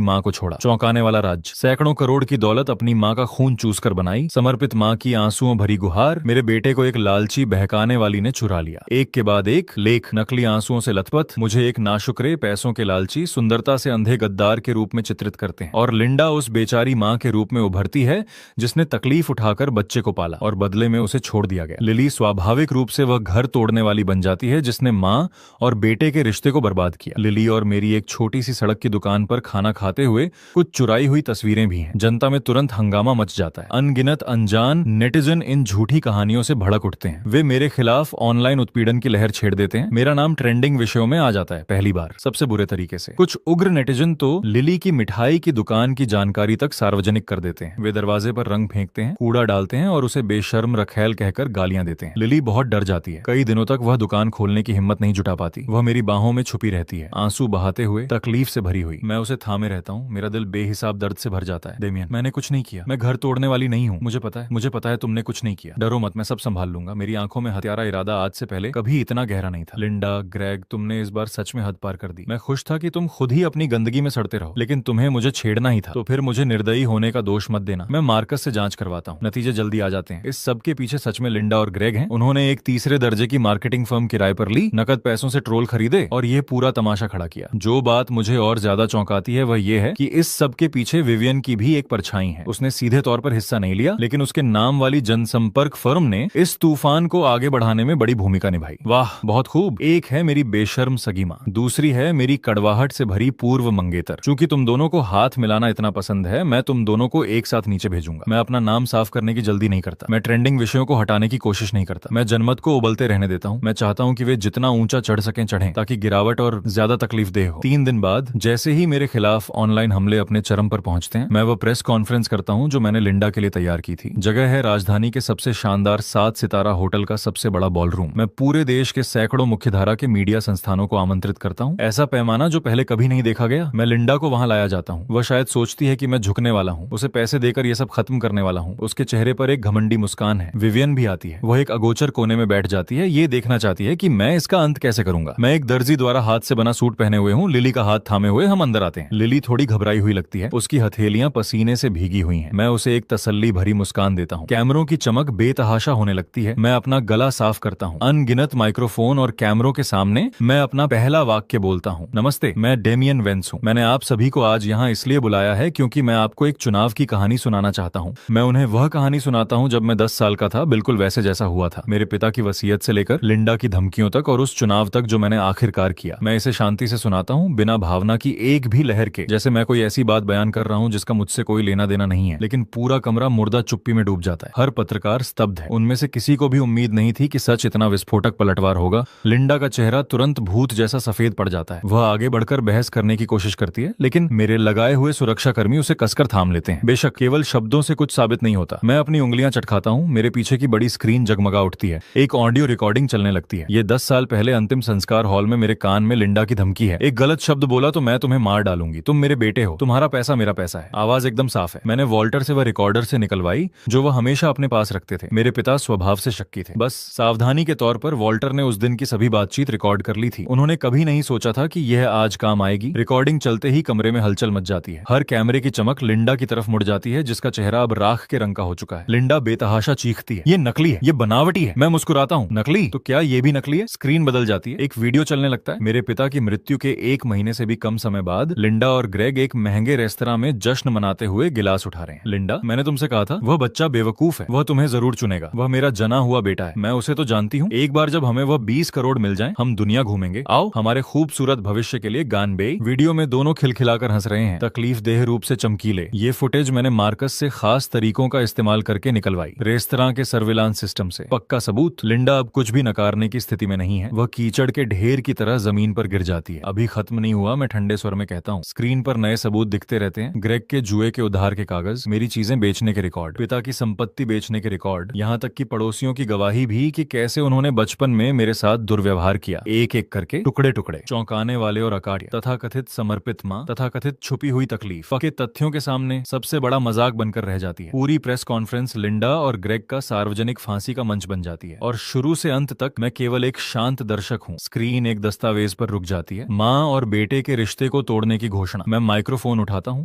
माँ को छोड़ा। चौंकाने वाला राज्य। सैकड़ों करोड़ की दौलत अपनी माँ का खून चूस कर बनाई। समर्पित माँ की आंसुओं भरी गुहार। मेरे बेटे को एक लालची बहकाने वाली ने चुरा लिया। एक के बाद एक लेख नकली आंसुओं से लथपथ मुझे एक नाशुक्रे, पैसों के लालची, सुंदरता से अंधे गद्दार के रूप में चित्रित करते हैं और लिंडा उस बेचारी माँ के रूप में उभरती है जिसने तकलीफ उठाकर बच्चे को पाला और बदले में उसे छोड़ दिया गया। लिली स्वाभाविक रूप से वह घर तोड़ने वाली बन जाती है जिसने माँ और बेटे के रिश्ते को बर्बाद किया। लिली और मेरी एक छोटी सी सड़क की दुकान पर खाना खाते हुए कुछ चुराई हुई तस्वीरें भी हैं। जनता में तुरंत हंगामा मच जाता है। अनगिनत अनजान नेटिजन इन झूठी कहानियों से भड़क उठते हैं। वे मेरे खिलाफ ऑनलाइन उत्पीड़न की लहर छेड़ देते हैं। मेरा नाम ट्रेंडिंग विषयों में आ जाता है पहली बार, सबसे बुरे तरीके से। कुछ उग्र नेटिजन तो लिली की मिठाई की दुकान की जानकारी तक सार्वजनिक कर देते हैं। वे दरवाजे पर रंग फेंकते हैं, कूड़ा डालते हैं और उसे बेशर्म रखैल कहकर गालियां देते हैं। लिली बहुत डर जाती है। कई दिनों तक वह दुकान खोलने की हिम्मत नहीं जुटा पाती। वह मेरी बाहों में छुपी रहती है, आंसू बहाते हुए, तकलीफ से भरी हुई। मैं उसे थामे रहता हूँ। मेरा दिल बेहिसाब दर्द से भर जाता है। डेमियन, मैंने कुछ नहीं किया। मैं घर तोड़ने वाली नहीं हूँ। मुझे पता है तुमने कुछ नहीं किया। डरो मत, मैं सब संभाल लूंगा। मेरी आंखों में हत्यारा इरादा आज से पहले कभी इतना गहरा नहीं था। लिंडा, ग्रेग, तुमने इस बार सच में हद पार कर दी। मैं खुश था कि तुम खुद ही अपनी गंदगी में सड़ते रहो, लेकिन तुम्हें मुझे छेड़ना ही था। तो फिर मुझे निर्दयी होने का दोष मत देना। मैं मार्कस से जांच करवाता हूँ, नतीजे जल्दी आ जाते हैं। इस सब के पीछे सच में लिंडा और ग्रेग हैं। उन्होंने एक तीसरे दर्जे की मार्केटिंग फर्म किराए पर ली, नकद पैसों से ट्रोल खरीदे और ये पूरा तमाशा खड़ा किया। जो बात मुझे और ज्यादा चौंकाती है वह ये है कि इस सब के पीछे विवियन की भी एक परछाई है। उसने सीधे तौर पर हिस्सा नहीं लिया, लेकिन उसके नाम वाली जनसंपर्क फर्म ने इस तूफान को आगे बढ़ाने में बड़ी भूमिका निभाई। वाह, बहुत खूब। एक है मेरी बेशर्म सगी माँ, दूसरी है मेरी कड़वाहट से भरी पूर्व मंगेतर। चूंकि तुम दोनों को हाथ मिलाना इतना पसंद है, मैं तुम दोनों को एक साथ नीचे भेजूंगा। मैं अपना नाम साफ करने की जल्दी नहीं करता, मैं ट्रेंडिंग विषयों को हटाने की कोशिश नहीं करता, मैं जनमत को उबलते रहने देता हूँ। मैं चाहता हूँ कि वे जितना ऊंचा चढ़ सकें चढ़ें, ताकि गिरावट और ज्यादा तकलीफ दे हो। 3 दिन बाद जैसे ही मेरे खिलाफ ऑनलाइन हमले अपने चरम पर पहुंचते हैं, मैं वो प्रेस कॉन्फ्रेंस करता हूं जो मैंने लिंडा के लिए तैयार की थी। जगह है राजधानी के सबसे शानदार 7 सितारा होटल का सबसे बड़ा बॉलरूम। मैं पूरे देश के सैकड़ों मुख्यधारा के मीडिया संस्थानों को आमंत्रित करता हूं। ऐसा पैमाना जो पहले कभी नहीं देखा गया। मैं लिंडा को वहां लाया जाता हूं। वह शायद सोचती है कि मैं झुकने वाला हूं, उसे पैसे देकर यह सब खत्म करने वाला हूं। उसके चेहरे पर एक घमंडी मुस्कान है। विवियन भी आती है। वह एक अगोचर कोने में बैठ जाती है, ये देखना चाहती है कि मैं इसका अंत कैसे करूंगा। मैं एक दर्जी द्वारा हाथ से बना सूट पहने हुए हूँ, लिली का हाथ थामे हुए हम अंदर आते हैं। लिली थोड़ी घबराई हुई लगती है, उसकी हथेलियां पसीने से भीगी हुई हैं। मैं उसे एक तसल्ली भरी मुस्कान देता हूँ। कैमरों की चमक बेतहाशा होने लगती है। मैं अपना गला साफ करता हूँ। अनगिनत माइक्रोफोन और कैमरों के सामने मैं अपना पहला वाक्य बोलता हूँ। नमस्ते, मैं डेमियन वेंस हूँ। मैंने आप सभी को आज यहाँ इसलिए बुलाया है क्योंकि मैं आपको एक चुनाव की कहानी सुनाना चाहता हूँ। मैं उन्हें वह कहानी सुनाता हूँ जब मैं 10 साल का था, बिल्कुल वैसे जैसा हुआ था। मेरे पिता की वसीयत से लेकर लिंडा की धमकियों तक और उस चुनाव तक जो मैंने आखिरकार किया। मैं इसे शांति से सुनाता हूँ, बिना भावना की एक भी लहर के, जैसे मैं कोई ऐसी बात बयान कर रहा हूँ जिसका मुझसे कोई लेना देना नहीं है। लेकिन पूरा कमरा मुर्दा चुप्पी में डूब जाता है। हर पत्रकार स्तब्ध है। उनमें से किसी को भी उम्मीद नहीं थी कि सच इतना विस्फोटक पलटवार होगा। लिंडा का चेहरा तुरंत भूत जैसा सफेद पड़ जाता है। वह आगे बढ़कर बहस करने की कोशिश करती है, लेकिन मेरे लगाए हुए सुरक्षाकर्मी उसे कसकर थाम लेते हैं। बेशक केवल शब्दों से कुछ साबित नहीं होता। मैं अपनी उंगलियां चटखाता हूँ। मेरे पीछे की बड़ी स्क्रीन जगमगा उठती है। एक ऑडियो रिकॉर्डिंग चलने लगती है। ये 10 साल पहले अंतिम संस्कार हॉल में मेरे कान में लिंडा की धमकी है। एक गलत शब्द बोला तो मैं तुम्हें मार डालूंगी, तुम मेरे बेटे हो, तुम्हारा पैसा मेरा पैसा है। आवाज एकदम साफ है। मैंने वॉल्टर से वह रिकॉर्डर से निकलवाई जो वह हमेशा अपने पास रखते थे। मेरे पिता स्वभाव से शक्की थे। बस सावधानी के तौर पर वॉल्टर ने उस दिन की सभी बातचीत रिकॉर्ड कर ली थी। उन्होंने कभी नहीं सोचा था कि यह आज काम आएगी। रिकॉर्डिंग चलते ही कमरे में हलचल मच जाती है। हर कैमरे की चमक लिंडा की तरफ मुड़ जाती है, जिसका चेहरा अब राख के रंग का हो चुका है। लिंडा बेतहाशा चीखती है, ये नकली है, ये बनावटी है। मैं मुस्कुराता हूँ, नकली? तो क्या ये भी नकली है? स्क्रीन बदल जाती है। एक वीडियो चलने लगता है। मेरे पिता की मृत्यु के 1 महीने से भी कम समय बाद लिंडा और ग्रेग एक महंगे रेस्तरां में जश्न मनाते हुए गिलास उठा रहे हैं। लिंडा, मैंने तुमसे कहा था वह बच्चा बेवकूफ है, वह तुम्हें जरूर चुनेगा। वह मेरा जना हुआ बेटा है, मैं उसे तो जानती हूँ। एक बार जब हमें वह 20 करोड़ मिल जाएं, हम दुनिया घूमेंगे। आओ, हमारे खूबसूरत भविष्य के लिए गान बे। वीडियो में दोनों खिलखिलाकर हंस रहे हैं, तकलीफ देह रूप से चमकीले। ये फुटेज मैंने मार्कस से खास तरीकों का इस्तेमाल करके निकलवाई, रेस्तरां के सर्विलांस सिस्टम से। पक्का सबूत। लिंडा अब कुछ भी नकारने की स्थिति में नहीं है। वह कीचड़ के ढेर की तरह जमीन पर गिर जाती है। अभी खत्म नहीं हुआ, मैं ठंडे स्वर में कहता हूँ। स्क्रीन पर नए सबूत दिखते रहते हैं। ग्रेग के जुए के उधार के कागज, मेरी चीजें बेचने के रिकॉर्ड, पिता की संपत्ति बेचने के रिकॉर्ड, यहाँ तक कि पड़ोसियों की गवाही भी कि कैसे उन्होंने बचपन में मेरे साथ दुर्व्यवहार किया। एक एक करके टुकड़े टुकड़े, चौंकाने वाले और अकाट्य, तथाकथित समर्पित माँ, तथाकथित छुपी हुई तकलीफ के तथ्यों के सामने सबसे बड़ा मजाक बनकर रह जाती है। पूरी प्रेस कॉन्फ्रेंस लिंडा और ग्रेग का सार्वजनिक फांसी का मंच बन जाती है और शुरू से अंत तक मैं केवल एक शांत दर्शक हूँ। स्क्रीन एक दस्तावेज पर रुक जाती है। माँ और बेटे के रिश्ते को तोड़ने की घोषणा। मैं माइक्रोफोन उठाता हूँ।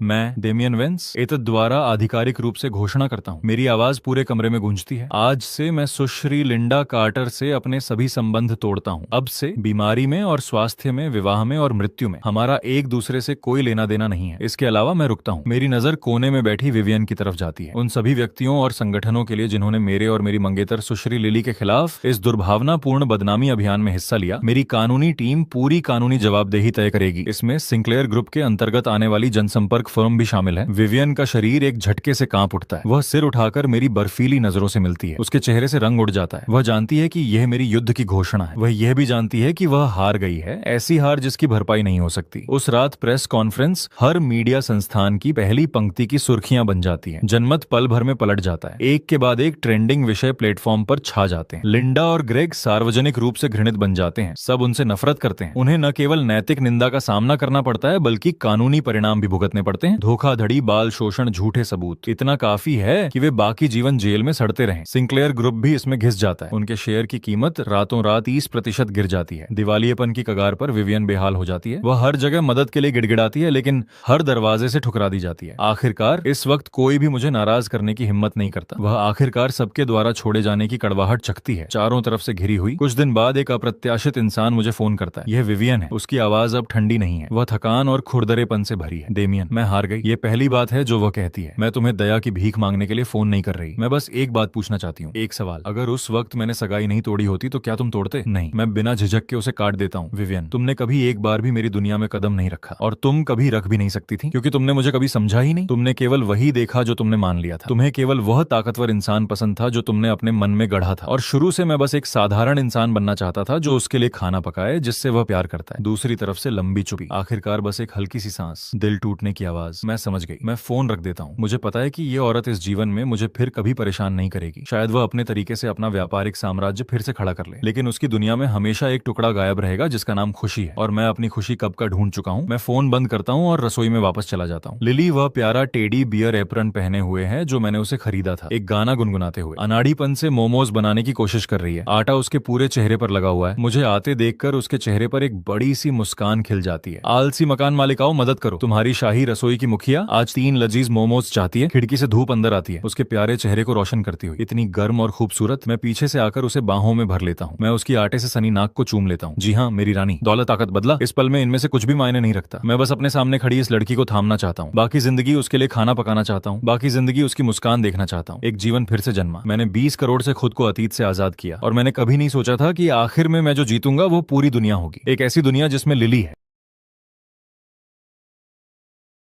मैं डेमियन वेंस एतद द्वारा आधिकारिक रूप से घोषणा करता हूँ। मेरी आवाज पूरे कमरे में गूंजती है। आज से मैं सुश्री लिंडा कार्टर से अपने सभी संबंध तोड़ता हूँ। अब से बीमारी में और स्वास्थ्य में, विवाह में और मृत्यु में हमारा एक दूसरे से कोई लेना देना नहीं है। इसके अलावा मैं रुकता हूँ। मेरी नजर कोने में बैठी विवियन की तरफ जाती है। उन सभी व्यक्तियों और संगठनों के लिए जिन्होंने मेरे और मेरी मंगेतर सुश्री लिली के खिलाफ इस दुर्भावनापूर्ण बदनामी अभियान में हिस्सा लिया। मेरी कानूनी टीम पूरी कानूनी जवाबदेही तय करेगी। इसमें सिंक्लेयर ग्रुप के अंतर्गत आने वाली जनसंपर्क फर्म भी शामिल है। विवियन का शरीर एक झटके से कांप उठता है। वह सिर उठाकर मेरी बर्फीली नजरों से मिलती है। उसके चेहरे से रंग उड़ जाता है। वह जानती है कि यह मेरी युद्ध की घोषणा है। वह यह भी जानती है कि वह हार गई है, ऐसी हार जिसकी भरपाई नहीं हो सकती। उस रात प्रेस कॉन्फ्रेंस हर मीडिया संस्थान की पहली पंक्ति की सुर्खियां बन जाती हैं। जनमत पल भर में पलट जाता है। एक के बाद एक ट्रेंडिंग विषय प्लेटफॉर्म पर छा जाते हैं। लिंडा और ग्रेग सार्वजनिक रूप से घृणित बन जाते हैं। सब उनसे नफरत करते हैं। उन्हें न केवल नैतिक निंदा का सामना करना पड़ता है, बल्कि कानूनी परिणाम भी भुगतने पड़ते हैं। धोखाधड़ी, बाल शोषण, झूठे सबूत, इतना काफी है कि वे बाकी जीवन जेल में सड़ते रहें। सिंक्लेयर ग्रुप भी इसमें घिस जाता है। उनके शेयर की कीमत रातों रात 30% गिर जाती है। दिवालियेपन की कगार पर विवियन बेहाल हो जाती है। वह हर जगह मदद के लिए गिड़गिड़ाती है, लेकिन हर दरवाजे से ठुकरा दी जाती है। आखिरकार इस वक्त कोई भी मुझे नाराज करने की हिम्मत नहीं करता। वह आखिरकार सबके द्वारा छोड़े जाने की कड़वाहट चखती है, चारों तरफ से घिरी हुई। कुछ दिन बाद एक अप्रत्याशित इंसान मुझे फोन करता है। यह विवियन है। उसकी आवाज अब ठंडी नहीं है, वह थकान और खुरदरेपन से भरी है। डेमियन, मैं हार गई। ये पहली बात है जो वह कहती है। मैं तुम्हें दया की भीख मांगने के लिए फोन नहीं कर रही। मैं बस एक बात पूछना चाहती हूँ, एक सवाल, अगर उस वक्त मैंने सगाई नहीं तोड़ी होती तो क्या तुम तोड़ते? नहीं, मैं बिना झिझक के उसे काट देता हूँ। विवियन, तुमने कभी एक बार भी मेरी दुनिया में कदम नहीं रखा और तुम कभी रख भी नहीं सकती थी, क्योंकि तुमने मुझे कभी समझा ही नहीं। तुमने केवल वही देखा जो तुमने मान लिया था। तुम्हें केवल वह ताकतवर इंसान पसंद था जो तुमने अपने मन में गढ़ा था, और शुरू से मैं बस एक साधारण इंसान बनना चाहता था जो उसके लिए खाना पकाए, जिससे वह प्यार करता है। दूसरी तरफ से लंबी चुप्पी, आखिरकार बस एक हल्की सी सांस, दिल टूटने की आवाज। मैं समझ गई, मैं फोन रख देता हूँ। मुझे पता है कि ये औरत इस जीवन में मुझे फिर कभी परेशान नहीं करेगी। शायद वह अपने तरीके से अपना व्यापारिक साम्राज्य फिर से खड़ा कर ले, लेकिन उसकी दुनिया में हमेशा एक टुकड़ा गायब रहेगा जिसका नाम खुशी है, और मैं अपनी खुशी कब का ढूंढ चुका हूँ। मैं फोन बंद करता हूँ और रसोई में वापस चला जाता हूँ। लिली वह प्यारा टेडी बियर एप्रन पहने हुए है जो मैंने उसे खरीदा था, एक गाना गुनगुनाते हुए अनाड़ीपन से मोमोज बनाने की कोशिश कर रही है। आटा उसके पूरे चेहरे पर लगा हुआ है। मुझे आते देखकर उसके चेहरे पर एक बड़ी सी मुस्कान खिल जाती है। आलसी मकान मालिकाओं, मदद करो, तुम्हारी शाही रसोई की मुखिया आज 3 लजीज मोमोज चाहती है। खिड़की से धूप अंदर आती है, उसके प्यारे चेहरे को रोशन करती हुई, इतनी गर्म और खूबसूरत। मैं पीछे से आकर उसे बाहों में भर लेता हूँ। मैं उसकी आटे से सनी नाक को चूम लेता हूँ। जी हाँ मेरी रानी, दौलत ताकत बदला, इस पल में इनमें से कुछ भी मायने नहीं रखता। मैं बस अपने सामने खड़ी इस लड़की को थामना चाहता हूँ। बाकी जिंदगी उसके लिए खाना पकाना चाहता हूँ। बाकी जिंदगी उसकी मुस्कान देखना चाहता हूँ। एक जीवन फिर से जन्मा। मैंने 20 करोड़ से खुद को अतीत से आजाद किया, और मैंने कभी नहीं सोचा था कि आखिर में मैं जो जीतूंगा वो पूरी दुनिया होगी, एक ऐसी दुनिया जिसमें लिली है।